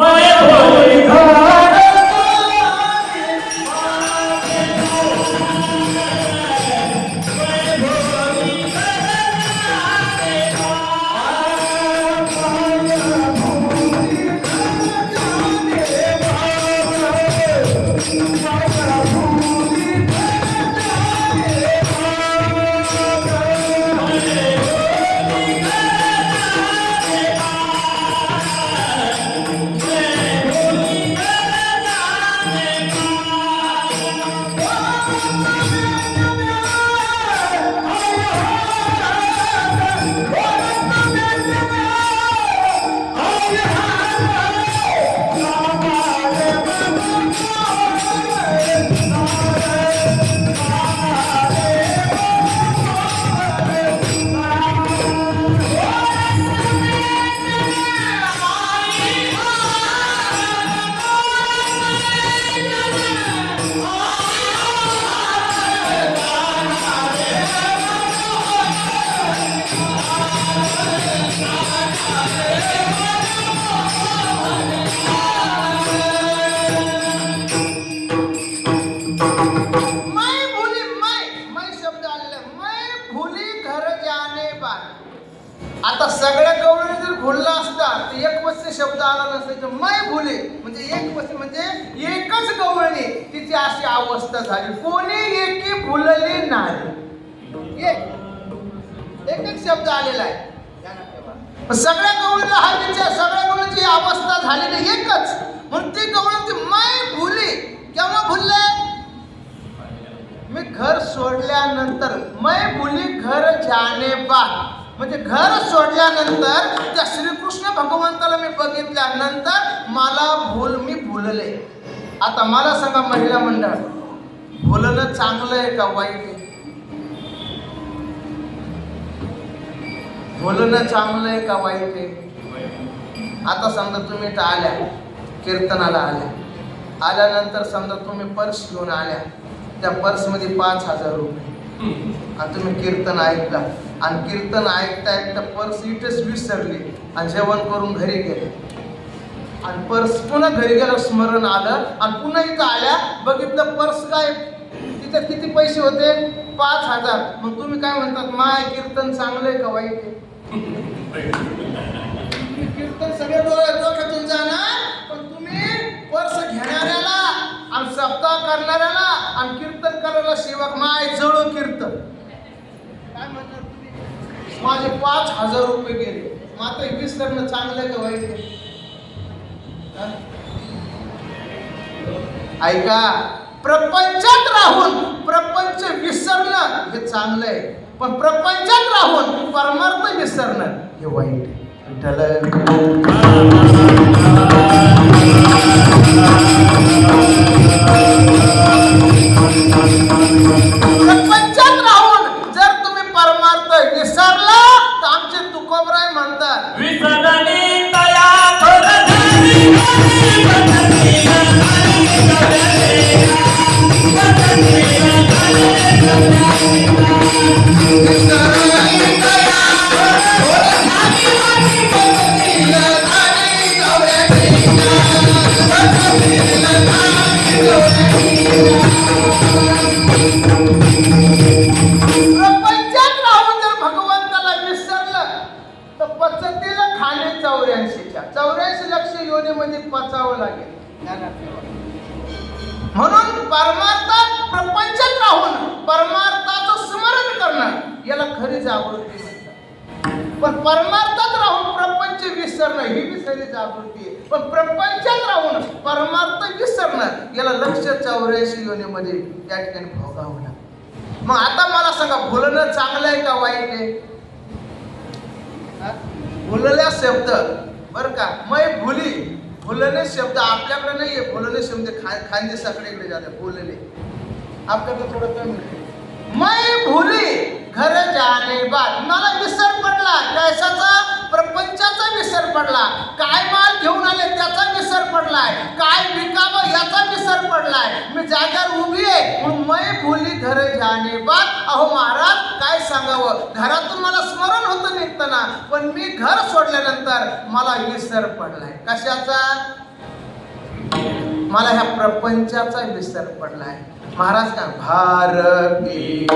Speaker 1: आता सगळ्या गवळणी जर भुलला असता तर एक वस्ती शब्द आला नसायचा. मै भुले म्हणजे एक वस्ती म्हणजे एकच गवळणी, तिची अशी अवस्था झाली, कोणी एकी भुलली नाही. एकच शब्द आलेला आहे. सगळ्या गवळीला हा विचार, सगळ्या गवळीची अवस्था झालेली एकच, म्हणून ती गवळणी मै भुली. केव्हा भुलले? मी घर सोडल्यानंतर. मै भुली घर जाने बाद म्हणजे घर सोडल्यानंतर त्या श्रीकृष्ण भगवंताला मी बघितल्यानंतर मी भुलले. आता मला सांगा महिला मंडळ, भुलणं चांगलं आहे का वाईट आहे? भुलणं चांगलं आहे का वाईट आहे? आता समजा तुम्ही इथं आल्या, कीर्तनाला आल्यानंतर समजा तुम्ही पर्स घेऊन आल्या, त्या पर्समध्ये 5,000 रुपये आणि तुम्ही कीर्तन ऐकला आणि कीर्तन ऐकता ऐकता पर्स इथेच विसरली आणि जेवण करून घरी गेले आणि पर्स पुन्हा घरी गेलं, स्मरण आलं आणि पुन्हा इथं आल्या, बघितलं पर्स काय, तिथं किती पैसे होते? 5,000. मग तुम्ही काय म्हणतात, माय कीर्तन चांगलं आहे का वाईट आहे? कीर्तन सगळे डोक्यातून जाणार, पण तुम्ही पर्स घेणाऱ्याला आणि सप्ताह करणाऱ्याला आणि कीर्तन करायला सेवक माय जळू कीर्तन काय म्हणणार तुम्ही? माझे 5,000 रुपये गेले. मग आता हे विसरणं चांगलं का वाईट आहे? हा? ऐका, प्रपंचात राहून प्रपंच विसरणं हे चांगलं आहे, पण प्रपंचात राहून परमार्थ विसरणं हे वाईट आहे. प्रपंचात राहून जर तुम्ही परमार्थ विसरला तर आमचे तुकोबराय म्हणतात
Speaker 2: विसरणी तया भरधनी
Speaker 1: प्रपंचात राहून जर भगवंताला विसरलं तर पचतील खाणे 84 लक्ष योनीमध्ये पचावं लागेल. म्हणून परमार्थात प्रपंचात राहून परमार्थाचं स्मरण करणं याला खरी जागृती म्हणतात. पण परमार्थात राहून प्रपंच विसरणं ही बी खरी जागृती आहे. पण प्रपंचात राहून परमार्थ विसरणं याला लक्ष 84 योनीमध्ये त्या ठिकाणी भोगावं लागतं. मग आता मला सांगा, भुलणं चांगलं आहे का वाईट आहे? भुलल्या शब्द बरं का, मै भुली, भुलणे शब्द आपल्याकडे नाहीये. भुलणे शब्द खानदेशाकडे जाते. भुलले आपल्याकडे थोडं कमी आहे. मै भुली घर जाने बाद, मला विसर पडला. कैसाचा? प्रपंचाचा विसर पडला. काय माल घेऊन आले त्याचा विसर पडलाय, काय विकावं याचा विसर पडलाय. मी जाग्यावर उभी आहे म्हणून मै भुली घर जाने बाद. अहो महाराज, काय सांगावं, घरातून मला स्मरण होतं निघताना, पण मी घर सोडल्यानंतर मला विसर पडलाय. कशाचा? मला ह्या प्रपंचाचा विसर पडलाय. महाराज का भारती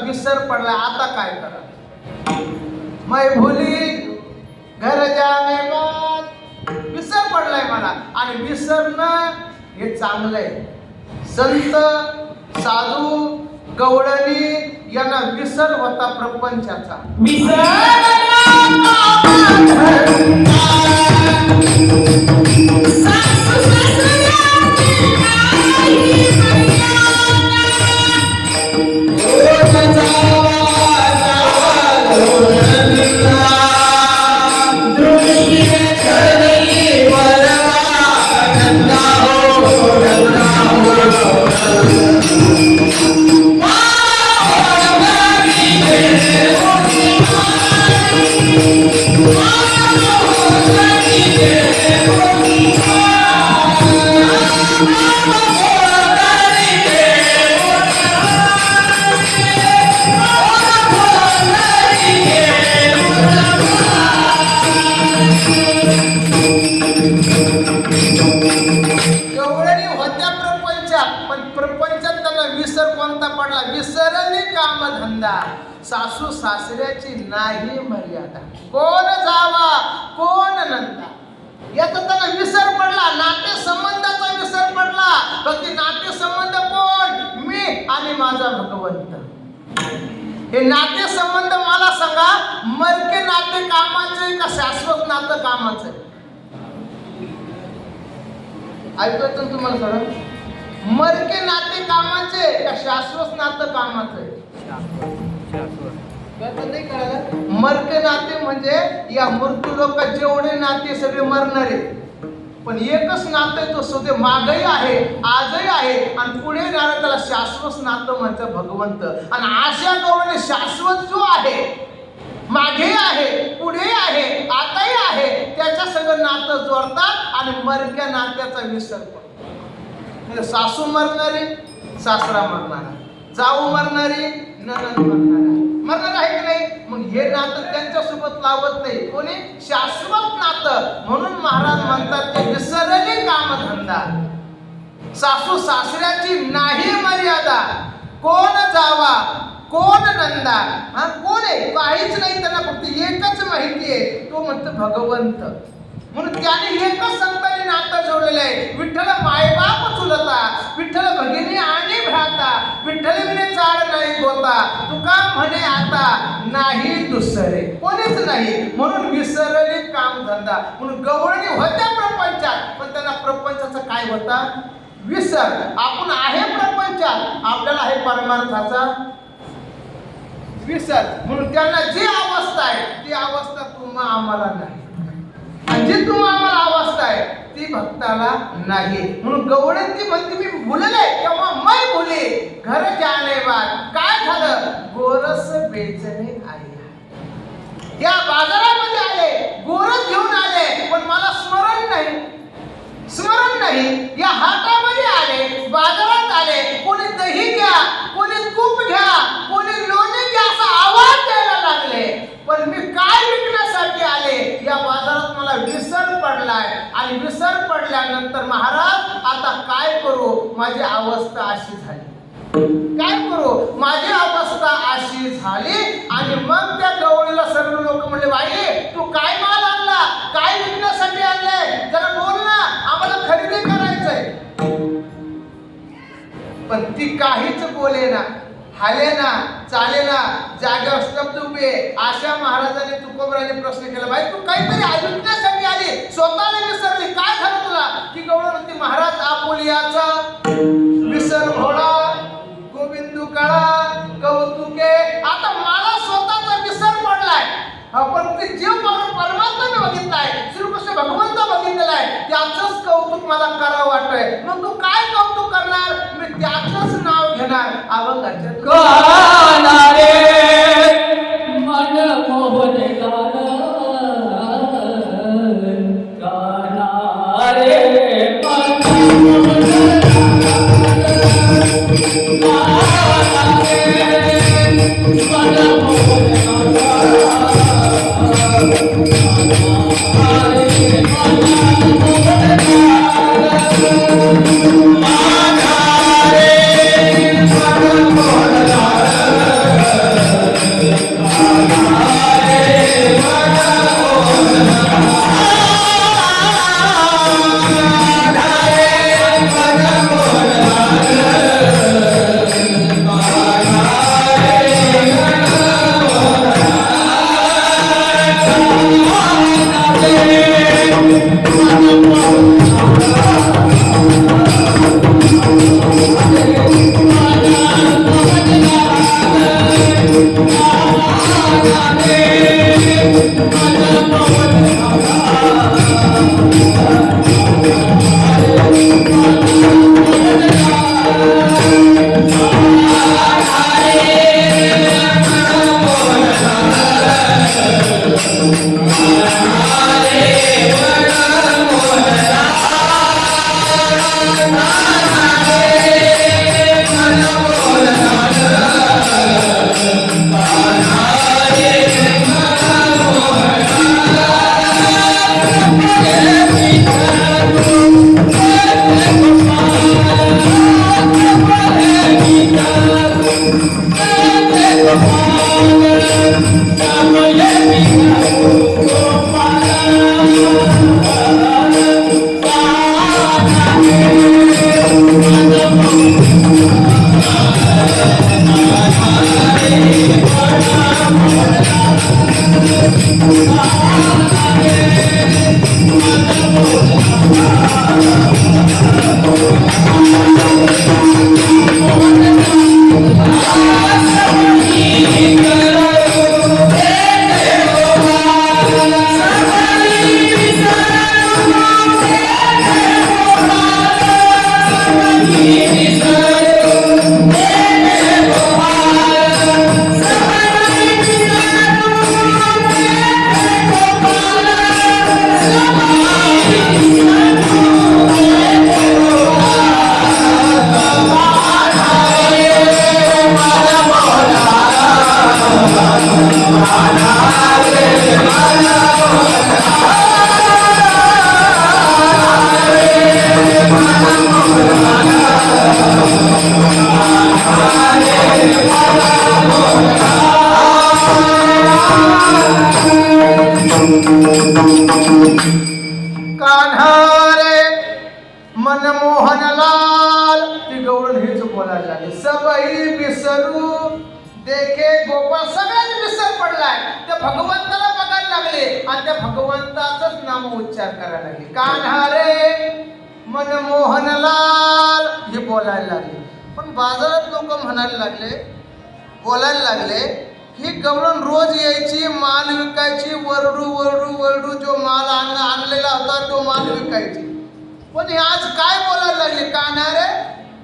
Speaker 1: विसर पडला. आता काय करा? मै भुली घर जाने बाद, विसर पडलाय मला. आणि विसरणं हे चांगलंय. संत साधू गवळणी यांना विसर होता प्रपंचाचा. सासू सासऱ्याची नाही मर्यादा, कोण जावा कोण नंदा, याचा त्यांना विसर पडला. नाते संबंधाचा विसर पडला. बाकी नाते संबंध कोण? मी आणि माझा भगवंत. हे नाते संबंध मला सांगा, मरके नाते कामाचे का शाश्वत नातं कामाचे? ऐकत तुम्हाला सर, मरके नाते कामाचे का शाश्वत नातं कामाचे? नाही कळालं? मरके नाते म्हणजे या मृत्यू लोक जेवढे नाते सगळे मरणारे, पण एकच नातं आहे, तो सध्या मागही आहे, आजही आहे आणि पुढे येणार त्याला शाश्वत नातं म्हणतं भगवंत. आणि अशा गौरवाने शाश्वत जो आहे, मागे आहे, पुढे आहे, आताही आहे, त्याच्या सगळं नातं जोडतात आणि मरक्या नात्याचा विसर पडतो. म्हणजे सासू मरणारी, सासरा मरणारा, जाऊ मरणारी, नणंद मरणार आहे की नाही? मग हे नातं त्यांच्यासोबत लावत नाही, कोणी शाश्वत नातं. म्हणून महाराज म्हणतात ते विसरले कामधंदा, सासू सासऱ्याची नाही मर्यादा, कोण जावा कोण नंदा. हा कोण आहे? काहीच नाही, त्यांना फक्त एकच माहिती आहे, तो म्हणतो भगवंत. म्हणून त्याने एकच संतांनी नातं जोडलेलं आहे. विठ्ठल मायबाप चुलता, विठ्ठल भगिनी आणि भ्राता, विठ्ठल विने चाड नाही गोता, तुका म्हणे आता नाही दुसरे, कोणीच नाही. म्हणून विसरले कामधंदा. म्हणून गवळणी होत्या प्रपंचात, पण त्यांना प्रपंचाचा काय होता? विसर. आपण आहे प्रपंचात, आपल्याला आहे परमार्थाचा विसर. म्हणून त्यांना जी अवस्था आहे ती अवस्था तुम्हा आम्हाला नाही, आणि जी तुम्हा आम्हाला अवस्था आहे ती भक्ताला नाही. म्हणून गवळणी म्हणते मी भुलले तेव्हा मैं भुले, घर जाणे बाद. काय झालं? गोरस बेचणे आले, या बाजारामध्ये आले, गोरस घेऊन आले, पण मला स्मरण नाही, स्मरण नाही. या हातामध्ये आले, बाजारात आले, कोणी दही घ्या, कोणी तूप घ्या, कोणी लोणी घ्या असा आवाज द्यायला लागले, पण मी काय विकण्यासाठी आले? या बाजारात मला विसर पडलाय. आणि विसर पडल्यानंतर महाराज आता काय करू? माझी अवस्था अशी झाली, काय करू? माझी अवस्था अशी झाली. आणि मग त्या गवळीला सर्व लोक म्हणले, बाई तू काय माल आणला, काय विकण्यासाठी आणलाय, जरा बोल ना, आम्हाला खरेदी करायचंय. पण ती काहीच बोले ना, हाले ना, चाले ना, जागेवर स्तब्ध उभे. अशा महाराजांनी तुकोबराने प्रश्न केला, बाई तू काहीतरी ऐकण्यासाठी आली, स्वतःला विसरली, काय झालं तुला? की गवळण म्हणते, महाराज आपुलियाचा विसर भोळा, गोविंदू काळा कौतुके. आता मला स्वतःचा विसर पडलाय, आपण ते जीव परमात्मा बघितलाय, श्रीकृष्ण भगवंत बघितलेला आहे, त्याचंच कौतुक मला करावं वाटतंय. मग तू काय कौतुक करणार? मी त्याचंच नाव घेणार. अवघाचे
Speaker 2: गाणारे मन मोहन गाणारे मन
Speaker 1: कान्हा रे मनमोहनलाल ती गवळण हेच बोलायला लागली. सबही विसरू देखे गोपाळ, सगळ्यात विसर पडलाय. त्या भगवंताला बघायला लागले आणि त्या भगवंताचंच नाम उच्चार करायला लागले. कान्हा रे मनमोहनलाल हे बोलायला लागले. पण बाजारात लोक म्हणायला लागले, बोलायला लागले, ही गवळण रोज यायची, माल विकायची, वरडू जो माल आणलेला होता तो माल विकायची. पण हे आज काय बोलायला लागले? कान्हा रे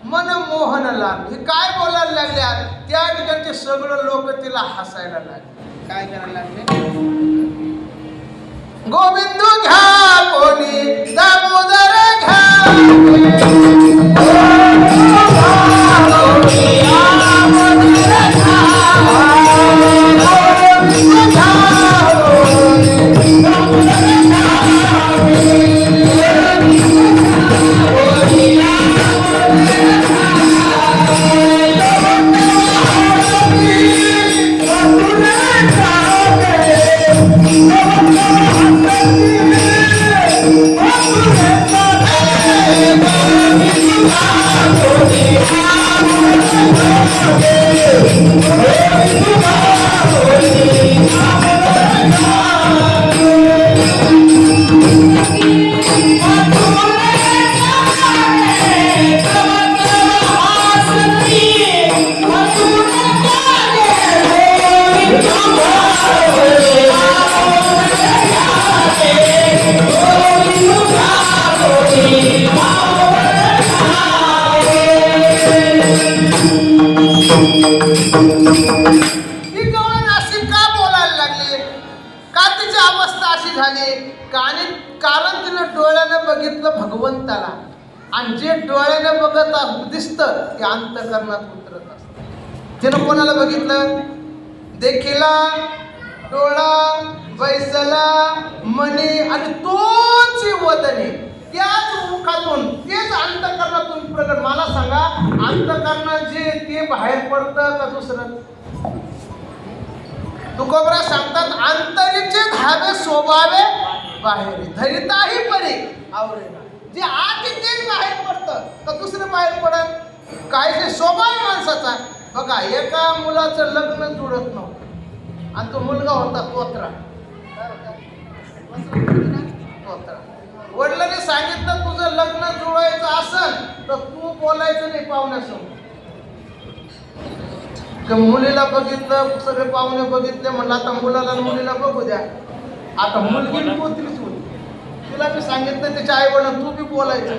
Speaker 1: मनमोहनलाल हे काय बोलायला लागले? त्या ठिकाणचे सगळं लोक तिला हसायला लागले. काय करायला लागले? गोविंदू घ्या कोणी, दामोदर घ्या कारण तिनं डोळ्यानं बघितलं भगवंताला, आणि जे डोळ्यानं बघत दिसतं ते अंतःकरणात उतरत असतं. तिनं कोणाला बघितलं? देखिला डोळा बैसला मने आणि तोच वदने, त्याच मुखातून तेच अंतःकरणातून प्रगट. मला सांगा, अंतःकरणात जे ते बाहेर पडतं का दुसरं? तुकोबरा सांगतात, अंतरीचे धावे स्वभावे बाहेर धरिताही परी आवरेना. जे आत तेच बाहेर पडतं का दुसरं बाहेर पडत? काय जे स्वभाव माणसाचा. बघा, एका मुलाचं लग्न जुळत नव्हतं आणि तो मुलगा होता तोत्रा. वडिलांनी सांगितलं, तुझं लग्न जुळवायचं असेल तर तू बोलायचं नाही पाहुण्यासमोर. मुलीला बघितलं, सगळे पाहुणे बघितले, म्हणलं आता मुलाला मुलीला बघू द्या. आता मुलगी पोतलीच होती. तिला मी सांगितलं त्याच्या आई वडील तू बी बोलायचं.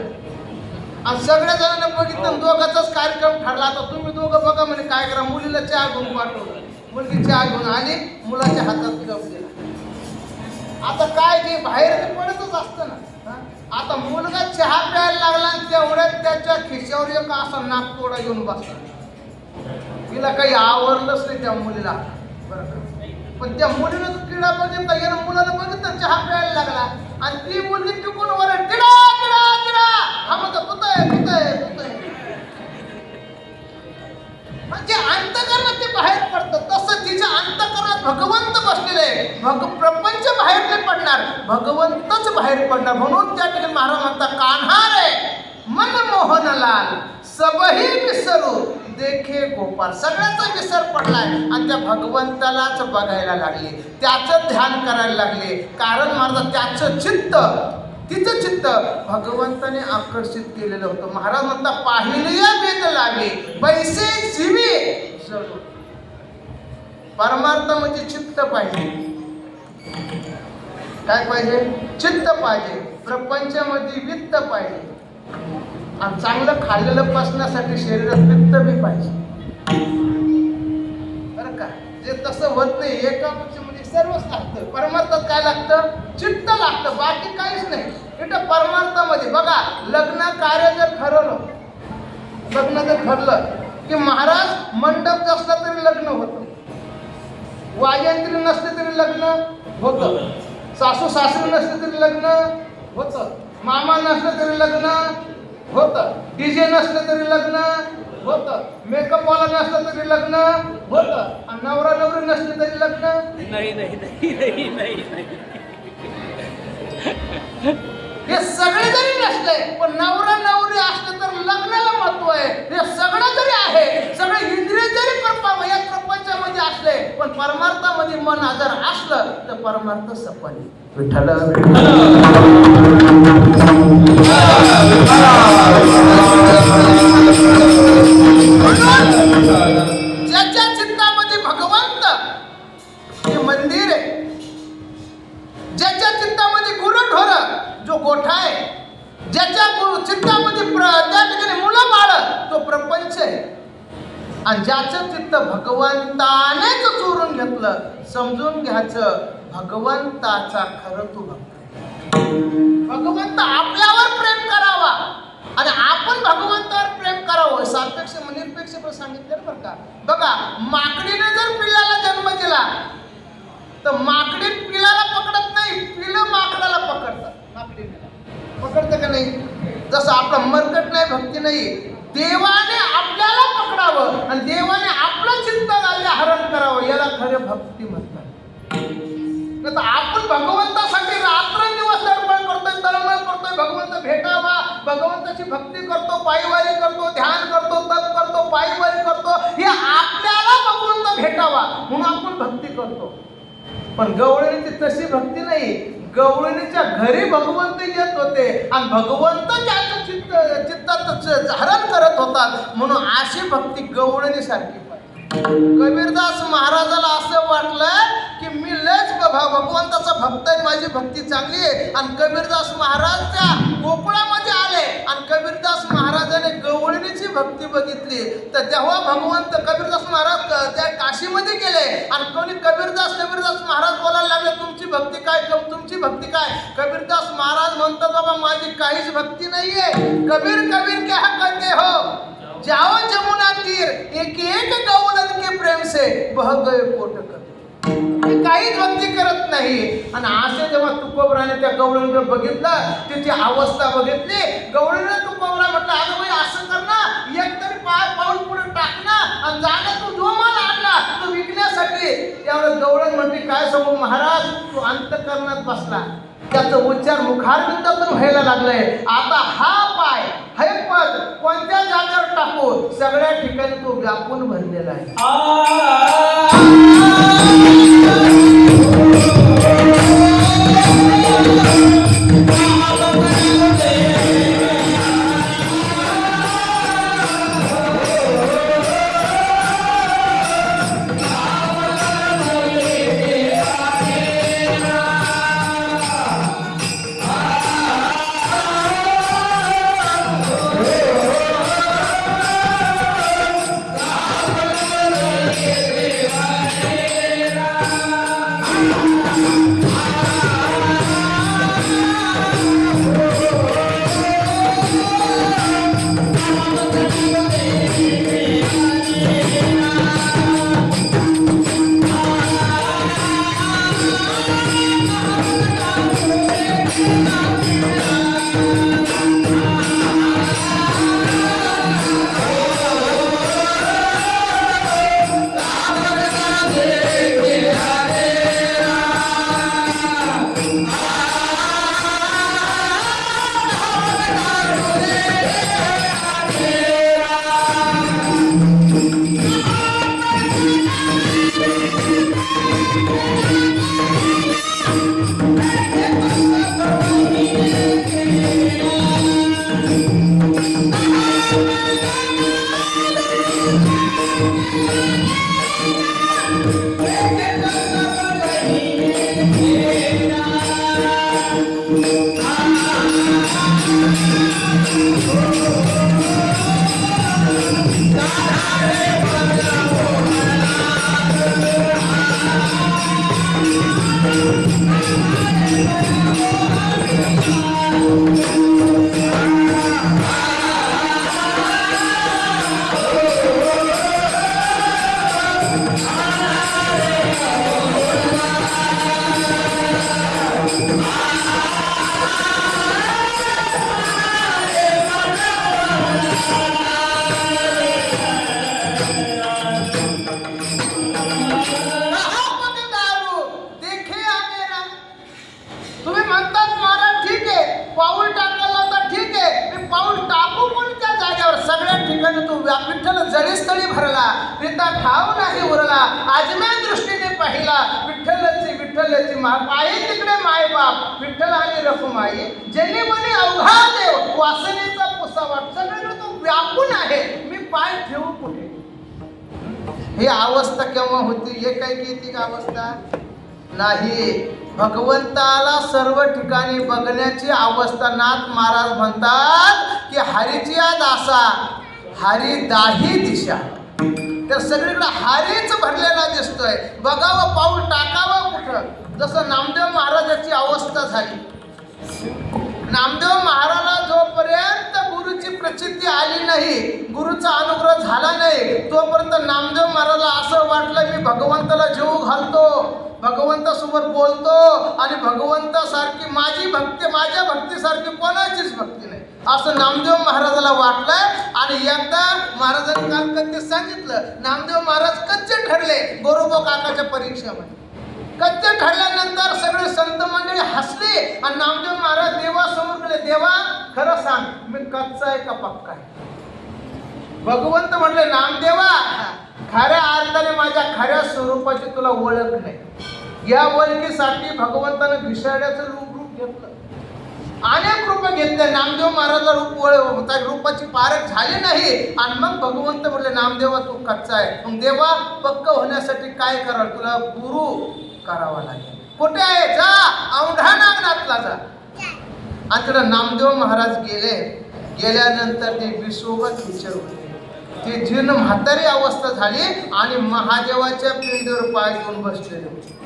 Speaker 1: आणि सगळ्या जणांना बघितलं, दोघांचाच कार्यक्रम ठरला. आता तुम्ही दोघं बघा म्हणे काय करा. मुलीला चहा घेऊन पाठवलं, मुलगी चहा घेऊन आली, मुलाच्या हातात कप दिला. आता काय जे बाहेर ते पडतच असतं ना. आता मुलगा चहा प्यायला लागला आणि तेवढ्यात त्याच्या खिशावर एक असा नागतोडा घेऊन बसला. तिला काही आवडलंच नाही त्या मुलीला. बरं, पण त्या मुलीला तो किडा बघितला, यानं मुलाला बघितलं चहा प्यायला लागला आणि ती मुलगी टिकून वर किडा किडा किडा हा म्हणतो तुतय तुतय तुतय. म्हणजे अंतःकरणात ते बाहेर पडतं. तसं तिच्या अंतःकरणात भगवंत बसलेले आहे. प्रपंच बाहेर नाही पडणार, भगवंतच बाहेर पडणार. म्हणून त्या ठिकाणी महाराज म्हणतात, कान्हा रे मनमोहनलाल सबही विसरू देखे गोपाळ. सगळ्याचा विसर पडलाय आणि त्या भगवंतालाच बघायला लागले, त्याचं ध्यान करायला लागले. कारण महाराज त्याचं चित्त, तिचं चित्त भगवंताने आकर्षित केलेलं होतं. महाराज म्हणतात, पाहिलिया वेद लागे पैसे जीवे जडू. परमार्थ म्हणजे चित्त पाहिजे. काय पाहिजे? चित्त पाहिजे. प्रपंचामध्ये वित्त पाहिजे आणि चांगलं खाल्लेलं पचण्यासाठी शरीरात पित्त बी पाहिजे. बरं का? जे तसं होत नाही. एका म्हणजे सर्वच लागतं. परमार्थात काय लागतं? चित्त लागतं, बाकी काहीच नाही. इथं परमार्थामध्ये बघा, लग्न कार्य जर ठरवलं, लग्न जर ठरलं की महाराज मंडप नसला तरी लग्न होतं, वाजंत्री नसले तरी लग्न होतं, सासू सासरी नसले तरी लग्न होतं, मामा नसलं तरी लग्न होतं, डीजे नसलं तरी लग्न होतं. मेकअप वाला नसलं तरी लग्न होतं आणि नवरा नवरी नसली तरी लग्न
Speaker 2: नाही नाही नाही नाही नाही नाही.
Speaker 1: हे सगळे जरी नसले पण नवरा नवरी असले तर लग्नाला महत्व आहे. हे सगळं जरी आहे, सगळे इंद्रिय जरी या प्रपंचामध्ये असले पण परमार्थामध्ये मन जर असलं तर परमार्थ सफल. विठ्ठल ज्याच्या चित्तामध्ये भगवंत हे मंदिर आहे, ज्याच्या चित्तामध्ये गुरढोर जो गोठा आहे, ज्याच्या चित्तामध्ये त्या ठिकाणी मुलं बाळ तो प्रपंच आहे आणि ज्याचं चित्त भगवंतानेच चोरून घेतलं समजून घ्यायचं भगवंताचा खरं तू भक्त आहे. भगवंत आपल्यावर प्रेम करावा आणि आपण भगवंतावर प्रेम करावं. सापेक्ष निरपेक्ष पण सांगितलं बरं का. बघा, माकडीने जर पिल्लाला जन्म दिला तर माकडी पिल्लाला पकडत नाही, पिल्लं माकडाला पकडतात. माकडीने पकडतं का नाही? जसं आपलं मरकट नाही, भक्ती नाही. देवाने आपल्याला पकडावं आणि देवाने आपलं चित्त हरण करावं याला खरे भक्ती म्हणतात. तर आपण भगवंतासाठी रात्रंदिवस तळमळ करतोय, भगवंत भेटावा, भगवंताची भक्ती करतो, पायवारी करतो, ध्यान करतो, तप करतो, पायवारी करतो, हे आपल्याला भगवंत भेटावा म्हणून आपण भक्ती करतो. पण गवळणीची तशी भक्ती नाही. गवळणीच्या घरी भगवंत येत होते आणि भगवंत त्याचं चित्तात हरण करत होतात म्हणून अशी भक्ती गवळणीसारखी. कबीरदास महाराजाला असं वाटलं की मी लयच भगवंताचा भक्त आहे, माझी भक्ती चांगली आहे. आणि कबीरदास महाराज त्या गोकुळामध्ये आले आणि कबीरदास महाराजाने गवळणीची भक्ती बघितली तर तेव्हा भगवंत कबीरदास महाराज त्या काशीमध्ये गेले आणि कोणी कबीरदास महाराज बोलायला लागले, तुमची भक्ती काय, तुमची भक्ती काय? कबीरदास महाराज म्हणतात, बाबा माझी काहीच भक्ती नाहीये. कबीर कबीर क्या कहते हो, जाओ जमुना तीर, एक एक गवलन के प्रेम से बह गए कोट कर. मी काहीच भक्ती करत नाही. आणि असे जेव्हा तुकोबराने त्या गवळणीकडे बघितलं, तिची अवस्था बघितली, गवळणीने तुकोबरा म्हटलं, अगं बाई असं कर ना, एक तरी पाऊल पुढे टाक ना आणि जाणं तू जो माल आणला तो विकण्यासाठी. त्यावेळेस गवळण म्हणते, काय सांगू महाराज, तू अंतःकरणात बसला, त्याचं उच्चार मुखारविंदातून व्हायला लागलंय. आता हा पाय हे पद कोणत्या जागेवर टाकू, सगळ्या ठिकाणी तो व्यापून भरलेला आहे. विठ्ठल जळीस्थळी भरला, पिता ठाव नाही उरला, आजम्या दृष्टीने पाहिला, विठ्ठलची पायी तिकडे मायबाप, विठ्ठल आणि रखुमाई, ज्यांनी म्हणे अवघा देव, वासनेचा पुसावा, सगळं तो व्यापून आहे, मी पाय ठेवू कुठे? ही अवस्था केव्हा होती? हे काय की ती अवस्था नाही. भगवंताला सर्व ठिकाणी बघण्याची अवस्था. नाथ महाराज म्हणतात की हरीची दासा, हरी दाही दिशा. तर सगळीकडे हरीच भरलेला दिसतोय. बघावं पाऊल टाकावं कुठं? जसं नामदेव महाराजाची अवस्था झाली. नामदेव महाराजाला जोपर्यंत गुरुची प्रचिती आली नाही, गुरुचा अनुग्रह झाला नाही, तोपर्यंत नामदेव महाराजाला असं वाटलं मी भगवंताला जीव घालतो, भगवंतासोबत बोलतो आणि भगवंतासारखी माझी भक्ती, माझ्या भक्तीसारखी कोणाचीच भक्ती नाही, असं नामदेव महाराजाला वाटलंय. आणि एकदा महाराजांनी काल कधी सांगितलं, नामदेव महाराज कच्चे ठरले गोरोबा काकाच्या परीक्षेमध्ये. कच्चे ठरल्यानंतर सगळे संत मंडळी हसले आणि नामदेव महाराज देवासमोर गेले, देवा खरं सांग मी कच्चा आहे का पक्का आहे? भगवंत म्हटले, नामदेवा खऱ्या अर्थाने माझ्या खऱ्या स्वरूपाची तुला ओळख नाही. या ओळखीसाठी भगवंतानं घिसाड्याचं रूप घेतलं, अनेक रूप घेतले. नामदेव महाराजला रूपाची पारख झाली नाही आणि मग भगवंत म्हटले, नामदेवा तू कच्चा आहे. मग देवा पक्क होण्यासाठी काय करावं? तुला गुरु करावा लागेल. कुठे आहे? जा औंढा नागनाथला जा. आणि तिला नामदेव महाराज गेले. गेल्यानंतर ते विसोबत विचार होते, ते जीर्ण म्हातारी अवस्था झाली आणि महादेवाच्या पिंडीवर पाय घेऊन बसलेले होते.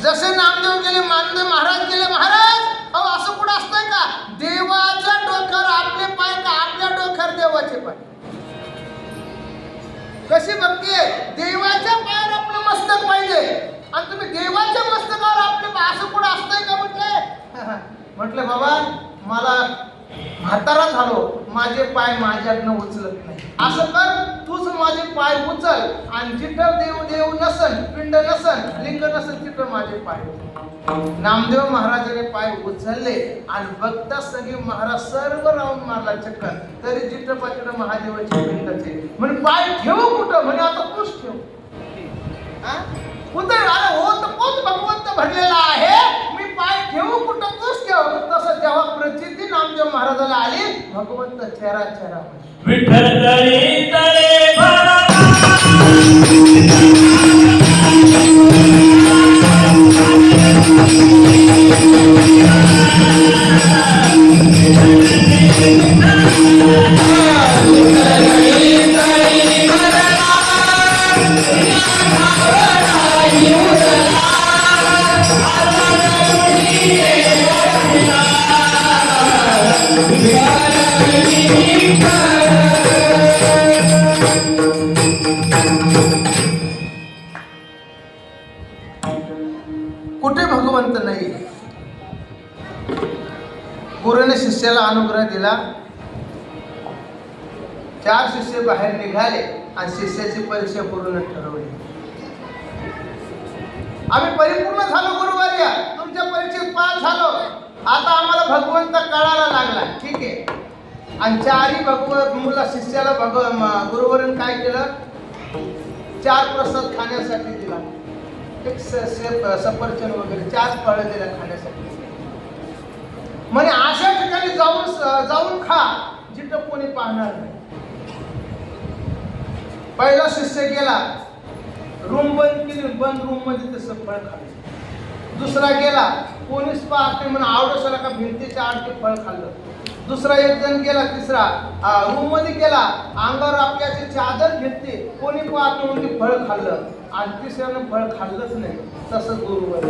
Speaker 1: जसे नामदेव गेले, नामदेव महाराज गेले. महाराज अहो असं कुठं असतंय का? देवाच्या डोक्यावर आपले पाय का आपल्या डोक्यावर देवाचे पाय? कशी भक्ती आहे? देवाच्या पायावर आपलं मस्तक पाहिजे आणि तुम्ही देवाच्या मस्तकावर आपले पाय, असं कुठं असतंय का? म्हटले बाबा मला म्हातारा झालो, माझे पाय माझ्याकडनं उचलत नाही. असं कर, तूच माझे पाय उचल आणि जिथं देव नसन, पिंड नसन, लिंग नसन, तिथं माझे पाय उचल. नामदेव महाराजांनी पाय उचलले आणि बघता सगळे महाराज सर्व राऊंड मारला चक्कर, तरी जिथं पाहिजे महादेवाचे पिंडाचे. म्हणजे पाय ठेवू कुठं? म्हणे आता तूच ठेव. कुठं? अरे हो तर पोच भगवंत भरलेला आहे, मी पाय ठेवू कुठं? तूच ठेव. तसं जेव्हा प्रचिती नामदेव महाराजाला आली, भगवंत चेहरा चेहरा
Speaker 2: विठ्ठल तळे तळे भरा.
Speaker 1: कुठे भगवंत नाही. गुरुने शिष्याला अनुग्रह दिला. 4 शिष्य बाहेर निघाले आणि शिष्याची परीक्षा पूर्ण ठरवली. आम्ही परिपूर्ण झालो गुरुवर्य, तुमच्या परीक्षेत पास झालो, आता आम्हाला भगवंत कळायला लागला. ठीक आहे. आणि 4ही मुला शिष्याला गुरुवरीने काय केलं? 4 प्रसाद खाण्यासाठी दिला. एक सफरचंद वगैरे 4 फळं दिल्या खाण्यासाठी. म्हणे अशा ठिकाणी जाऊन खा जिथं कोणी पाहणार नाही. पहिला शिष्य गेला, रूम बंद केली, बंद रूम मध्ये तसं फळ खाल्लं. दुसरा गेला, कोणीच पाहत नाही म्हणून आवडसला का भिंतीच्या आड ते फळ खाल्लं. दुसरा एक जण गेला, तिसरा रूम मध्ये गेला, अंगावर आपल्याची चादर घेतली, कोणी पाहत नाही म्हणून ते फळ खाल्लं. आणि तिसऱ्यानं फळ खाल्लंच नाही. तसं गुरुवर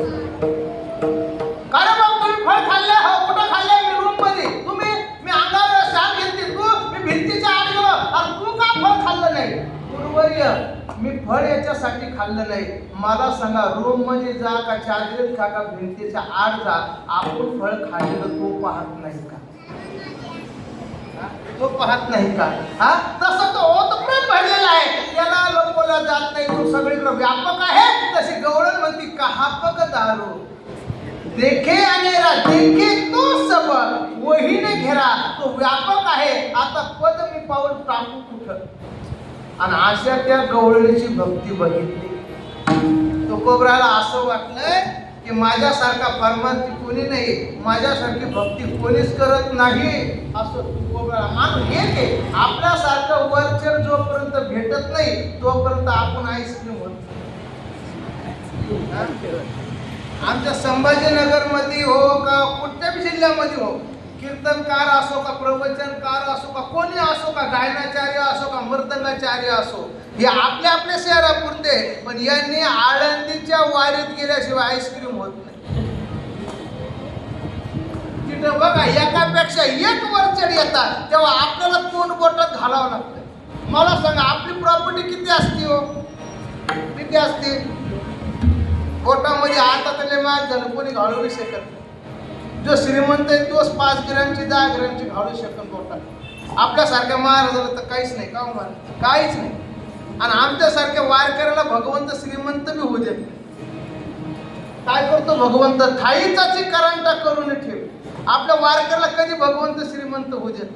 Speaker 1: काय बाबा तुम्ही फळ खाल्ले? हो कुठं खाल्ले? मी रूम मध्ये. तुम्ही? मी अंगावर शाल घेतली, तू? मी भिंतीच्या आड गेलो आणि तू का फळ खाल्लं नाही? गुरुवर्य मी फळ याच्यासाठी खाल्लं नाही. मला सांगा रूम मध्ये जा का चादरीत खा का भिंतीच्या आड जा, आपण फळ खाल्लेलं तो पाहत नाही का? तो पाहत नाही का? तसं तो ओतप्रेत भरलेला आहे, त्याला लपवला जात नाही. तो सगळीकडे व्यापक आहे. तशी गवळण म्हणती कहापक दारू देखे अनेरा देखे तो सब वहीने घेरा तो व्यापक आहे, आता पद मी पाऊल टाकू कुठं. आणि अशा त्या गवळणीची भक्ती बघितली. तुकोबराला असं वाटलंय की माझ्यासारखा फर्मांती कोणी नाही, माझ्यासारखी भक्ती कोणीच करत नाही. असं तुकोबराला मानून येते. आपल्यासारखं वरचर जोपर्यंत भेटत नाही तोपर्यंत आपण आईस्क्रीम होत. आमच्या संभाजीनगर मध्ये हो का कुठल्याही जिल्ह्यामध्ये हो, कीर्तनकार असो का प्रवचनकार असो का कोणी असो का गायनाचार्य असो का मृदंगाचार्य असो, हे आपल्या आपल्या शहरापुरते, पण यांनी आळंदीच्या वारीत गेल्याशिवाय आईस्क्रीम होत नाही. तिथं बघा एकापेक्षा एक वरचढ येतात तेव्हा आपल्याला तोंड बोटात घालावं लागतं. मला सांगा आपली प्रॉपर्टी किती असते हो, किती असते? बोटामध्ये आता तर महाग झालं, कोणी घालू शकत नाही. जो श्रीमंत आहे तोच 5 ग्रॅमची 10 ग्रॅमची घालू शकत बोटात. आपल्यासारख्या महाराजाला तर काहीच नाही. का महाराज काहीच नाही. आणि आमच्यासारख्या वारकऱ्याला भगवंत श्रीमंत बी होऊ देत. काय करतो भगवंत? थाईचाची करंटा करून ठेव. आपल्या वारकऱ्याला कधी भगवंत श्रीमंत होऊ देत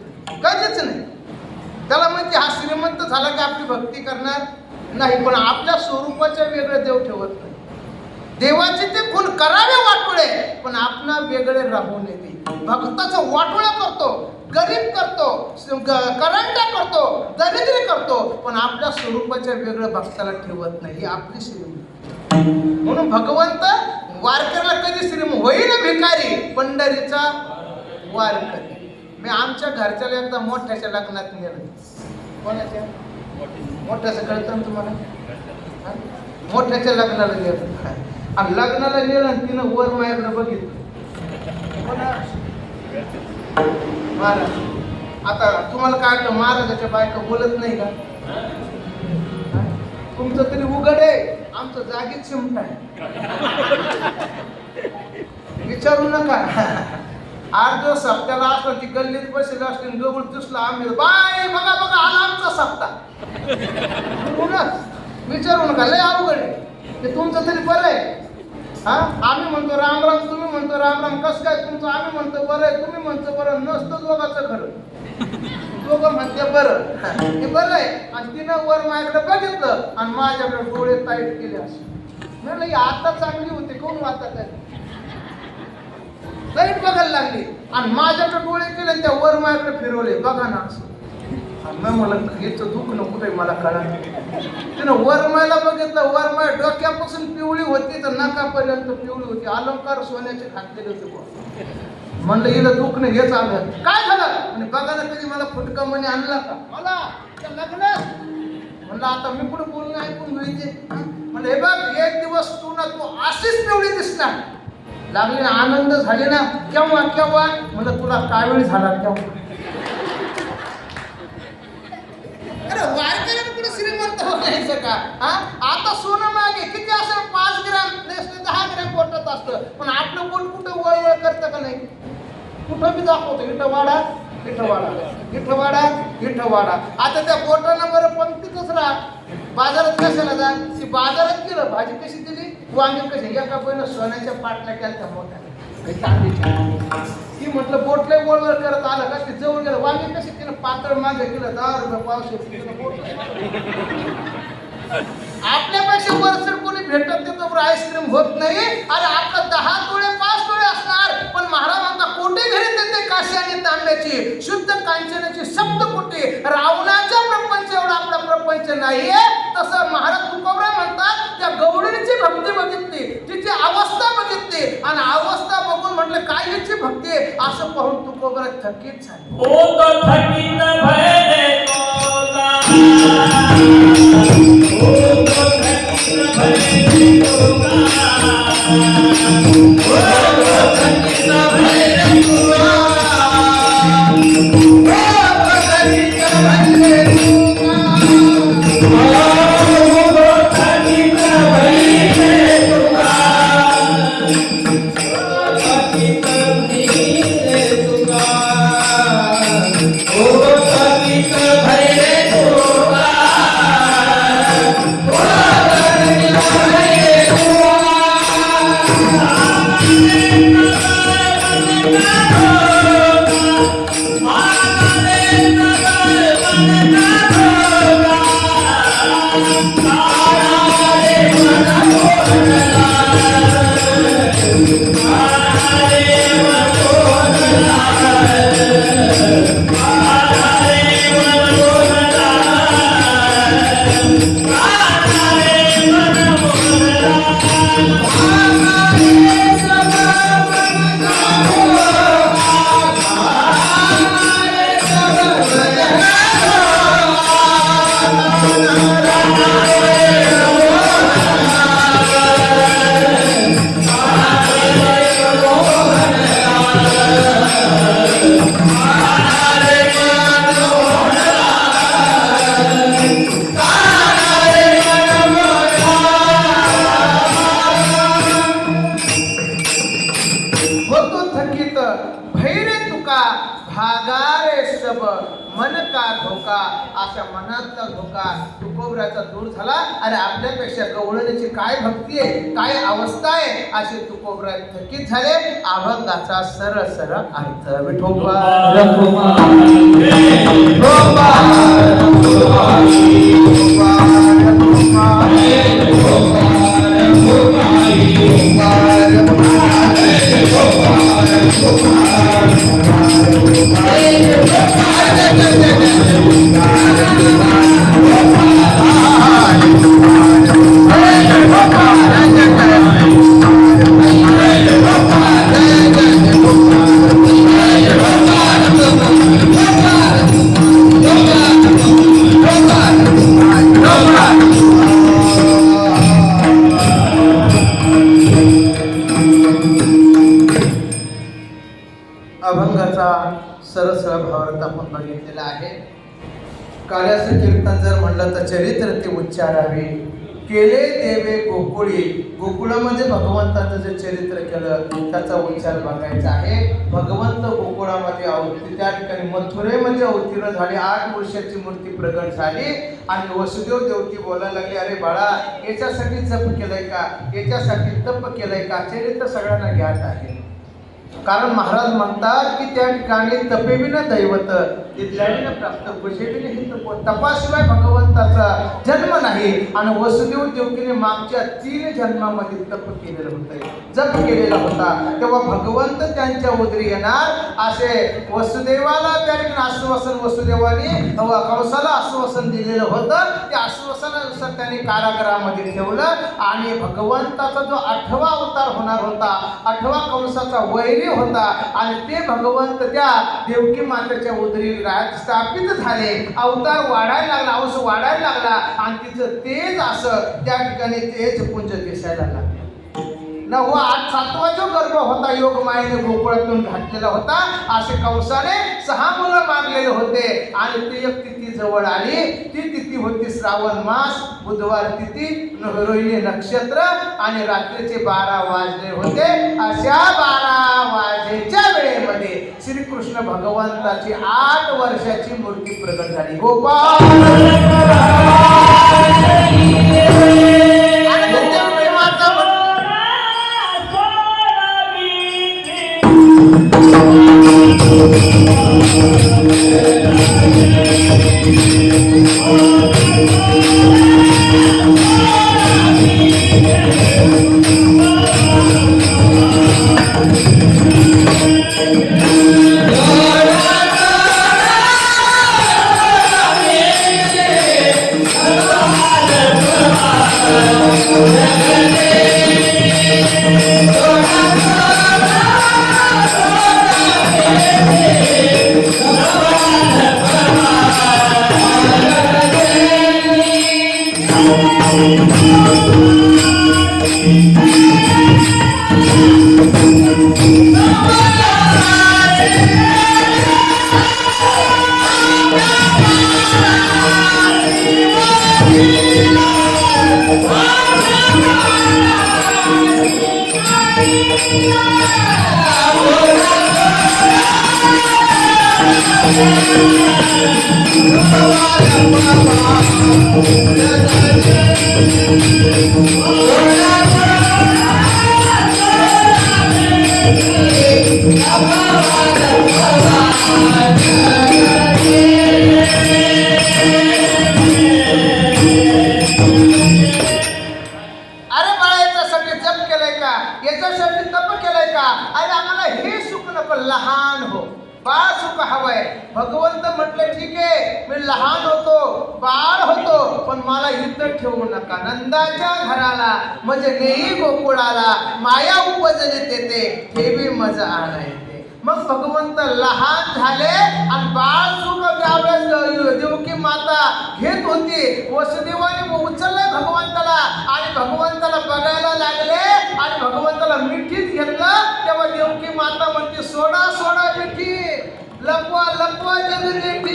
Speaker 1: कधीच नाही. त्याला म्हणजे हा श्रीमंत झाला की आपली भक्ती करणार नाही, पण आपल्या स्वरूपाच्या वेगळं देव ठेवत नाही. देवाचे ते गुण करावे वाटोळे, पण आपणा वेगळे राहू नये. भक्ताचं वाटोळा करतो, गरीब करतो, करंटा करतो, दरिद्री करतो, पण आपल्या स्वरूपाच्या वेगळं भक्ताला ठेवत नाही. ही आपली श्रीमंत. म्हणून भगवंत वारकऱ्याला कधी श्रीमंत होईल भिकारी, पंढरीचा वारकरी. मी आमच्या घरच्याला एकदा मोठ्याच्या लग्नात नेलं. कोणाच्या? मोठ्याचं कळतं ना तुम्हाला? मोठ्याच्या लग्नाला नेलं. आणि लग्नाला नेलं आणि तिनं वर माझ्याकडे बघितलं. महाराज आता तुम्हाला काय वाटतं, महाराजाच्या बायका बोलत नाही का? तुमचं तरी उघड आहे, आमचं जागीच चिमटा आहे. विचारू नका. 8 दिवस सप्त्याला असलं ती गल्लीत बसलेली असली, गबळ दिसला आम्ही बाय बघा बघा आला आमचा सप्ता. विचारू नका, लय अवघड आहे. ते तुमचं तरी बरं आहे. हा आम्ही म्हणतो राम राम, तुम्ही म्हणतो राम राम. कसं काय तुमचं? आम्ही म्हणतो बरं आहे, तुम्ही म्हणतो बरं. नसतं दोघाचं खरं. दोघं म्हणते बरं, हे बरं आहे. आणि तिनं वर माझ्याकडे बघितलं आणि माझ्याकडे डोळे टाईट केले. असं म्हणलं आता चांगली होती, कोण वाटत आहे? लाईट बघायला लागली आणि माझ्याकडे डोळे केले, त्या वर माझ्याकडे फिरवले. बघा ना असं. मला हेच दुःख नको काही मला कळा. तिनं वरमायला बघितलं, वरमाय डोक्यापासून पिवळी होती तर नकापर्यंत पिवळी होती. अलंकार सोन्याचे घातलेले होते. म्हणलं हिला दुःख नाही, हेच आलं. काय झालं? आणि बघा ना कधी मला फुटका म्हणे आणला का मला लग्नात? म्हणलं आता मी पुढे बोलणं ऐकून घ्यायचे. म्हणलं हे बघ एक दिवस तू ना तू अशीच पिवळी दिसणार. लागली ना आनंद झाले ना. केव्हा केव्हा? म्हणलं तुला कावीळ झाला तेव्हा. वारकऱ्याला पुढे श्रीमंत व्हायचं का? आता सोनं मागे किती असं 5 ग्रॅम 10 ग्रॅम पोटात असतं, पण आपलं पोट कुठं वळवळ करतं का नाही? कुठं बी दाखवतो इटवाडा इटवाडा इटवाडा इटवाडा. आता त्या पोटानं बरं पंक्तीतच राहा. बाजारात कशाला जा? ती बाजारात गेलं भाजी कशी दिली, वांगे कशी. एका पहिलं सोन्याच्या पाटल्या केल्या त्या मोठ्या ती म्हटलं बोटले वळवळ करत आलं का ते जवळ गेलं. वांगे कशी तिनं पातळ मागे केलं 10 रुपये पावशे. आपल्यापेक्षा वरचढ कोणी भेटत नाही तर आईस्क्रीम होत नाही. अरे आपलं 10 तोळे 5 तोळे असणार, पण महाराज म्हणता कोटे घरी देते काशी आणि तांब्याची, शुद्ध कांचनाची सप्तकोटी. रावणाच्या प्रपंच एवढा आपला प्रपंच नाहीये. तसं महाराज तुकोबरा म्हणतात त्या गवळणीची भक्ती बघितली, तिची अवस्था बघितली आणि अवस्था बघून म्हटलं काय ह्याची भक्ती आहे असं पाहून तुकोबरा थकीत झाले.
Speaker 2: ओ तो थकीत भयले तोला, ओ तो थकीत भयले तोला, ओ तो थकीत भयले तोला, ओ तो थकीत भयले तोला, ओ तो थकीत भयले तोला,
Speaker 1: होतो थकीत भैरे तुका भागारे सब मन का धोका. अशा मनातला धोका तुकोबऱ्याचा दूर झाला. अरे आपल्यापेक्षा गवळणीची काय भक्ती आहे, काय अवस्था आहे, असे तुकोबरा थकीत झाले. अभंगाचा सरळ सरळ अर्थ विठोबा अभंगाचा सरळ सरळ भावार्थ आपण बघितलेला आहे. कार्याचं कीर्तन जर म्हणलं तर चरित्र ते उच्चारावे. केले देवे गोकुळी. गोकुळामध्ये भगवंताचं जे चरित्र केलं त्याचा उच्चार बघायचा आहे. भगवंत गोकुळामध्ये त्या ठिकाणी मथुरेमध्ये अवतीर्ण झाले. 8 वर्षाची मूर्ती प्रगट झाली आणि वसुदेव देवकी बोलायला लागली, अरे बाळा याच्यासाठी जप केलंय का, याच्यासाठी तप केलंय का. चरित्र सगळ्यांना ज्ञात आहे. कारण महाराज म्हणतात की त्या ठिकाणी तपेविना दैवत तिथल्याने प्राप्त कुशेविने ही तपाशिवाय भगवंताचा जन्म नाही. आणि वसुदेव देवकीने मागच्या 3 जन्मामध्ये तप केलेलं होतं, जप केलेला होता. तेव्हा भगवंत त्यांच्या उदरी येणार असे वसुदेवाला त्या ठिकाणी आश्वासन वसुदेवाने कंसाला आश्वासन दिलेलं होतं. त्या आश्वासनानुसार त्यांनी कारागृहामध्ये ठेवलं आणि भगवंताचा जो 8वा अवतार होणार होता, 8वा कंसाचा वैरी होता आणि ते भगवंत त्या देवकी मातेच्या उदरी स्थापित झाले. अवतार वाढायला लागला, अंश वाढायला लागला आणि तिचं तेज असं त्या ठिकाणी तेज पुंज दिसायला लागलं. 7वा जो गर्भ होता योग मायेने गोकुळातून घातलेला होता. असे कंसाने 6 मुलं मागलेले होते आणि ती एक तिथी जवळ आली. ती तिथी होती श्रावण मास, बुधवार तिथी, रोहिणी नक्षत्र आणि रात्रीचे 12 वाजले होते. अशा 12 वाजेच्या वेळेमध्ये श्रीकृष्ण भगवंताची 8 वर्षाची मूर्ती प्रगट झाली. गोपाल ठीक आहे, मी लहान होतो, बाळ होतो, पण मला इथं ठेवू नका. नंदाच्या घराला म्हणजे नेई गोकुळाला माया उपजली तेथे ठेवी मज आणायचे. मग भगवंत लहान झाले आणि बाळ सुख त्यावेळेस देवकी माता घेत होती. वसुदेवाने उचललं भगवंताला आणि भगवंताला बघायला लागले आणि भगवंताला मिठीत घेतलं. तेव्हा देवकी माता म्हणते, सोडा सोडा मिठी, लपवा लपवा जगदेठी,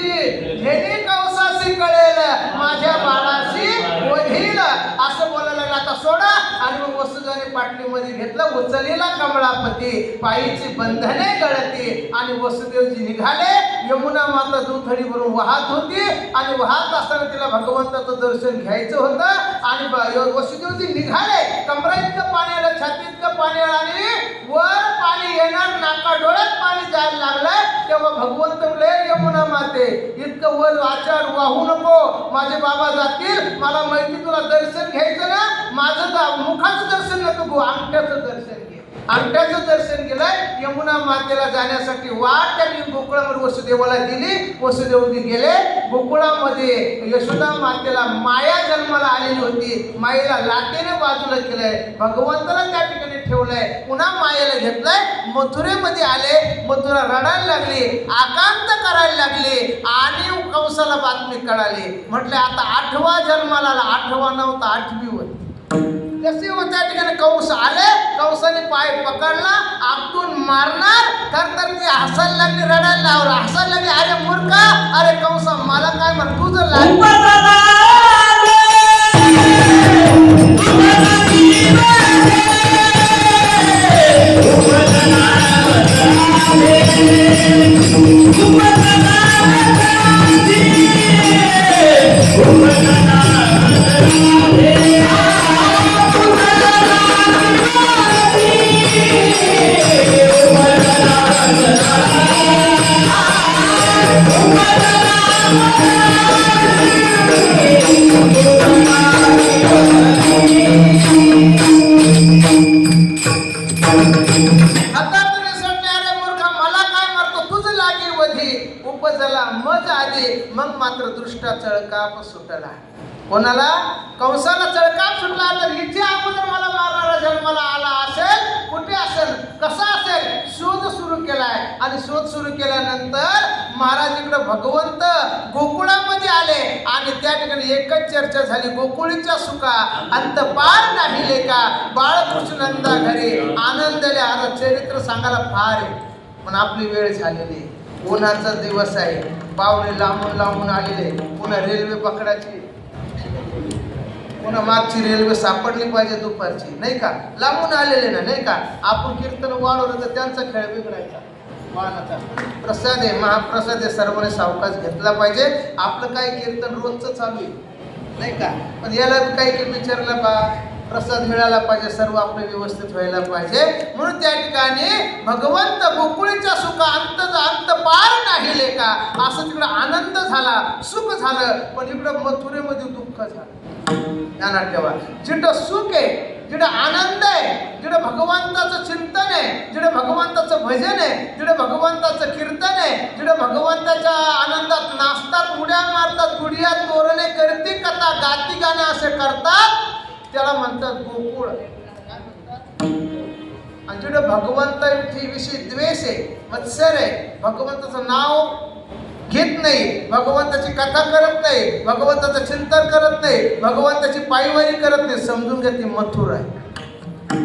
Speaker 1: हेने कौसासी कळेल माझ्या बाळाशी वधील, असं बोलायला लागला. आता सोडा. आणि मग वसुदेवाने पाटलीमध्ये घेतलं, उचलेला कमळापती, पायीची बंधने गळती आणि वसुदेवजी निघाले. यमुना माता दुथडी भरून वाहत होती आणि वाहत असताना तिला भगवंताचं दर्शन घ्यायचं होतं आणि वसुदेवजी निघाले. कमरा इतकं पाणी आलं, छाती इतकं पाणी आलं आणि वर पाणी येणार, नाका डोळ्यात पाणी जायला लागलंय. तेव्हा भगवंत म्हणले, यमुना माते इतकं वर आचार वाहू नको, माझे बाबा जातील, मला माहिती तुला दर्शन घ्यायचं ना, माझं मुखाचं दर्शन नको घेऊ, अंगठ्याचं दर्शन घे. अंगठ्याचं दर्शन केलंय. यमुना मातेला जाण्यासाठी वाट त्यांनी गोकुळामध्ये वसुदेवाला दिली. वसुदेवजी गेले. गोकुळामध्ये यशोदा मातेला माया जन्माला आलेली होती. मायेला लाटेने बाजूला केलंय, भगवंताला त्या ठिकाणी ठेवलंय, पुन्हा मायेला घेतलंय. मथुरेमध्ये आले. मथुरा रडायला लागली, आकांत करायला लागली आणि कंसाला बातमी कळाली. म्हटले आता 8वा जन्माला आला, 8वा नव्हता 8वी वर. कसे त्या ठिकाणी कंस आले. कंसाने पाय पकडला, आपटून मारणार तर ती हसायला लागली, रडायला लावला, हसायला लागली, अरे मूर्खा, अरे कंसा मला काय म्हण, तुझं मग मात्र दृष्टा चळकाप सुटला. कोणाला? कंसाला चळकाप सुटला. तर इथे अगोदर मला मारणारा जन्माला आला असेल, कुठे असेल, कसा असेल, शोध सुरू केलाय. आणि शोध सुरू केल्यानंतर महाराज इकडे भगवंत गोकुळामध्ये आले आणि त्या ठिकाणी एकच चर्चा झाली, गोकुळीच्या सुखा अंत पार नाही लेका, बाळकृष्णनंदा घरी आनंदले. आता चरित्र सांगायला फार आहे, पण आपली वेळ झालेली. उन्हाचा दिवस आहे, पाहुणे लांबून लांबून आलेले, पुन्हा रेल्वे पकडायची, पुन्हा मागची रेल्वे सापडली पाहिजे दुपारची, नाही का, लांबून आलेले ना, नाही का. आपण कीर्तन वाढवलं तर त्यांचा खेळ बिघडायचा. वाहनाचा प्रसाद आहे, महाप्रसाद आहे, सर्वांनी सावकाश घेतला पाहिजे. आपलं काय कीर्तन रोजचं चालू आहे, नाही का, पण याला काही विचारलं बा, प्रसाद मिळाला पाहिजे, सर्व आपलं व्यवस्थित व्हायला पाहिजे. म्हणून त्या ठिकाणी भगवंत गोकुळीच्या सुखा अंत पार नाही लेका, असं तिकडं आनंद झाला, सुख झालं. पण इकडं मथुरेमध्ये दुःख झालं. ध्यानात ठेवा, जिथं सुख आहे, जिथं आनंद आहे, जिथं भगवंताचं चिंतन आहे, जिथं भगवंताचं भजन आहे, जिथं भगवंताचं कीर्तन आहे, जिथं भगवंताच्या आनंदात नाचतात, उड्या मारतात, गुडिया तोरणे करती कथा गाती गाणे असे करतात, त्याला म्हणतात गोकुळ. आणि जिथं भगवंताविषयी द्वेष आहे, मत्सर आहे, भगवंताचं नाव घेत नाही, भगवंताची कथा करत नाही, भगवंताचं चिंतन करत नाही, भगवंताची पायवारी करत नाही, समजून घ्या ती मथुर आहे.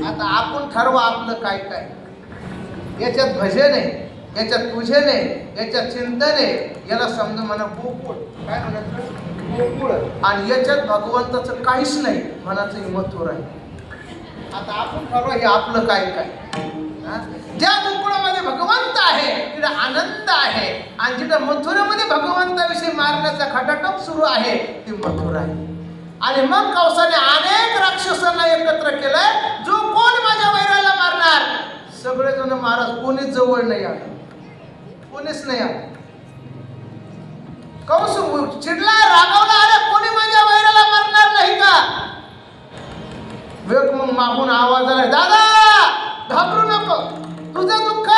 Speaker 1: आता आपण ठरवा आपलं काय काय. याच्यात भजन आहे, याच्यात पूजन आहे, याच्यात चिंतन आहे, याला समजून म्हणा गोकुळ. काय म्हणत गोकुळ. आणि याच्यात भगवंताचं काहीच नाही म्हणाचं मथुर आहे. आता आपण ठरवा हे आपलं काय काय. ज्या गोकुळामध्ये भगवंत आहे तिथं आनंद आहे, आणि जिथं मथुरेमध्ये भगवंताविषयी मारण्याचा खटाटोप सुरू आहे ती मथुरा आहे. आणि मग कंसाने अनेक राक्षसांना एकत्र केलंय, जो कोण माझ्या वैराला मारणार. सगळेजण महाराज, कोणीच जवळ नाही आलं, कोणीच नाही आलं. कंस चिडला, रागावला, अरे कोणी माझ्या वैराला मारणार नाही का. वेग मग मागून आवाज आला, दादा घाबरू नको, तुझं दुःख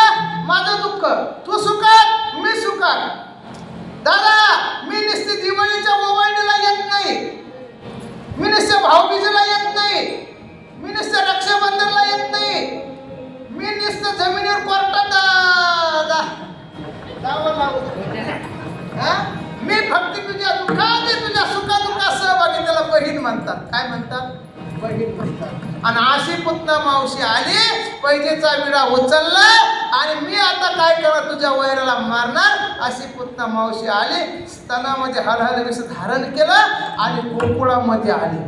Speaker 1: माझं दुःख, तू सुखात मी सुखात. दादा मी नुसते दिवाळीच्या ओवाळणीला येत नाही, मी नुसते भाऊबीजेला येत नाही, मी नुसते रक्षाबंधनला येत नाही, मी नुसतं जमिनीवर कोर्टात जावं लागू हा? मी फक्त तुझ्या दुःखात तुझ्या सुखादुःखात सहभागी, त्याला बहीण म्हणतात. काय म्हणतात? बहीण म्हणतात. आणि अशी पुतना मावशी आली, पैजेचा विडा उचलला आणि मी आता काय करणार, तुझ्या वैराला मारणार. अशी पुतना मावशी आली, स्तनामध्ये हलहल विष धारण केलं आणि गोकुळामध्ये आली.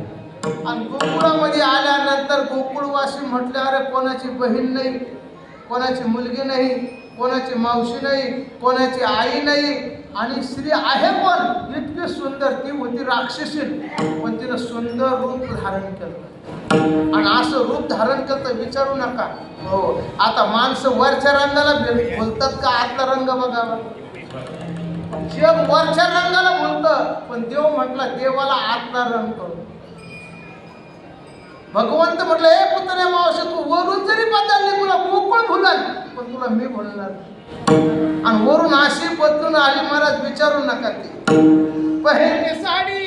Speaker 1: आणि गोकुळामध्ये आल्यानंतर गोकुळवासी म्हटले, अरे कोणाची बहीण नाही, कोणाची मुलगी नाही, कोणाची मावशी नाही, कोणाची आई नाही, आणि स्त्री आहे कोण? इतकी सुंदर. ती होती राक्षसी, पण तिनं सुंदर रूप धारण केलं. आणि असं रूप धारण केलं तर विचारू नका. हो, आता माणसं वरच्या रंगाला बोलतात का आतला रंग बघावा? जग वरच्या रंगाला बोलतं, पण देव म्हटला देवाला आतला रंग करू. भगवंत म्हटलं, हे पुतण्या मावशी तू वरून जरी बदलली, तुला गोकुळ भुलाल, पण तुला मी भुलणार. आणि वरून अशी बदलून आली महाराज, विचारू नका. ती पहन के साडी,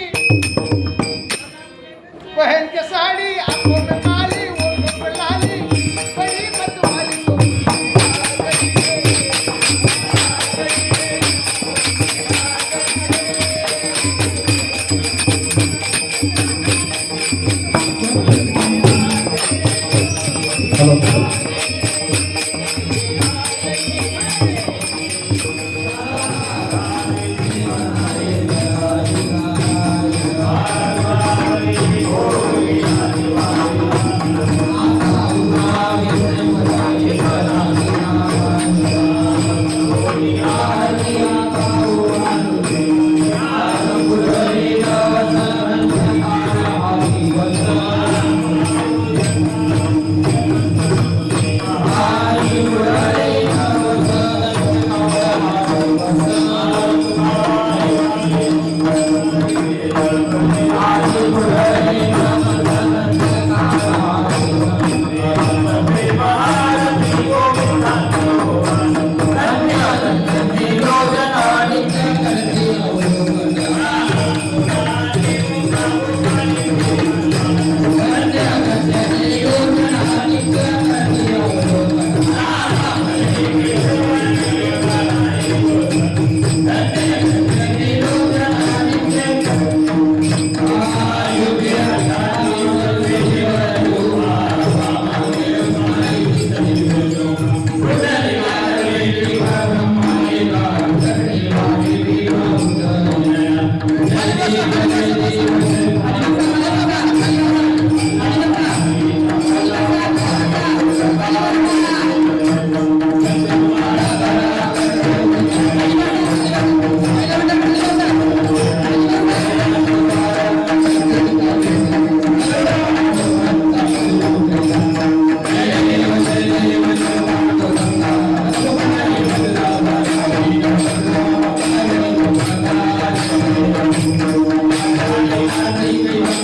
Speaker 1: पहन के साडी, आंखों में काली, ओठों पे लाली, बड़ी मतवाली को
Speaker 2: Thank you.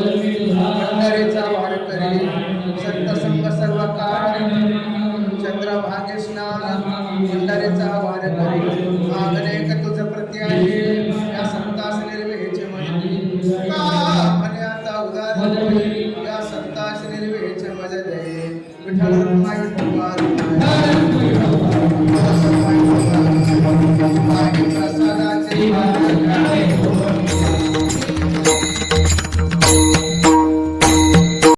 Speaker 1: पंढरीचा वारकरी संत संग सर्व काळ चंद्रभागे स्नान पंढरीचा वारकरी अनेक तुझ प्रती आहे या संतास निर्वेचे म्हणती का म्हणे आता उदार या संतास निर्वेचे मजले विठ्ठल रुक्माई प्रसादाचे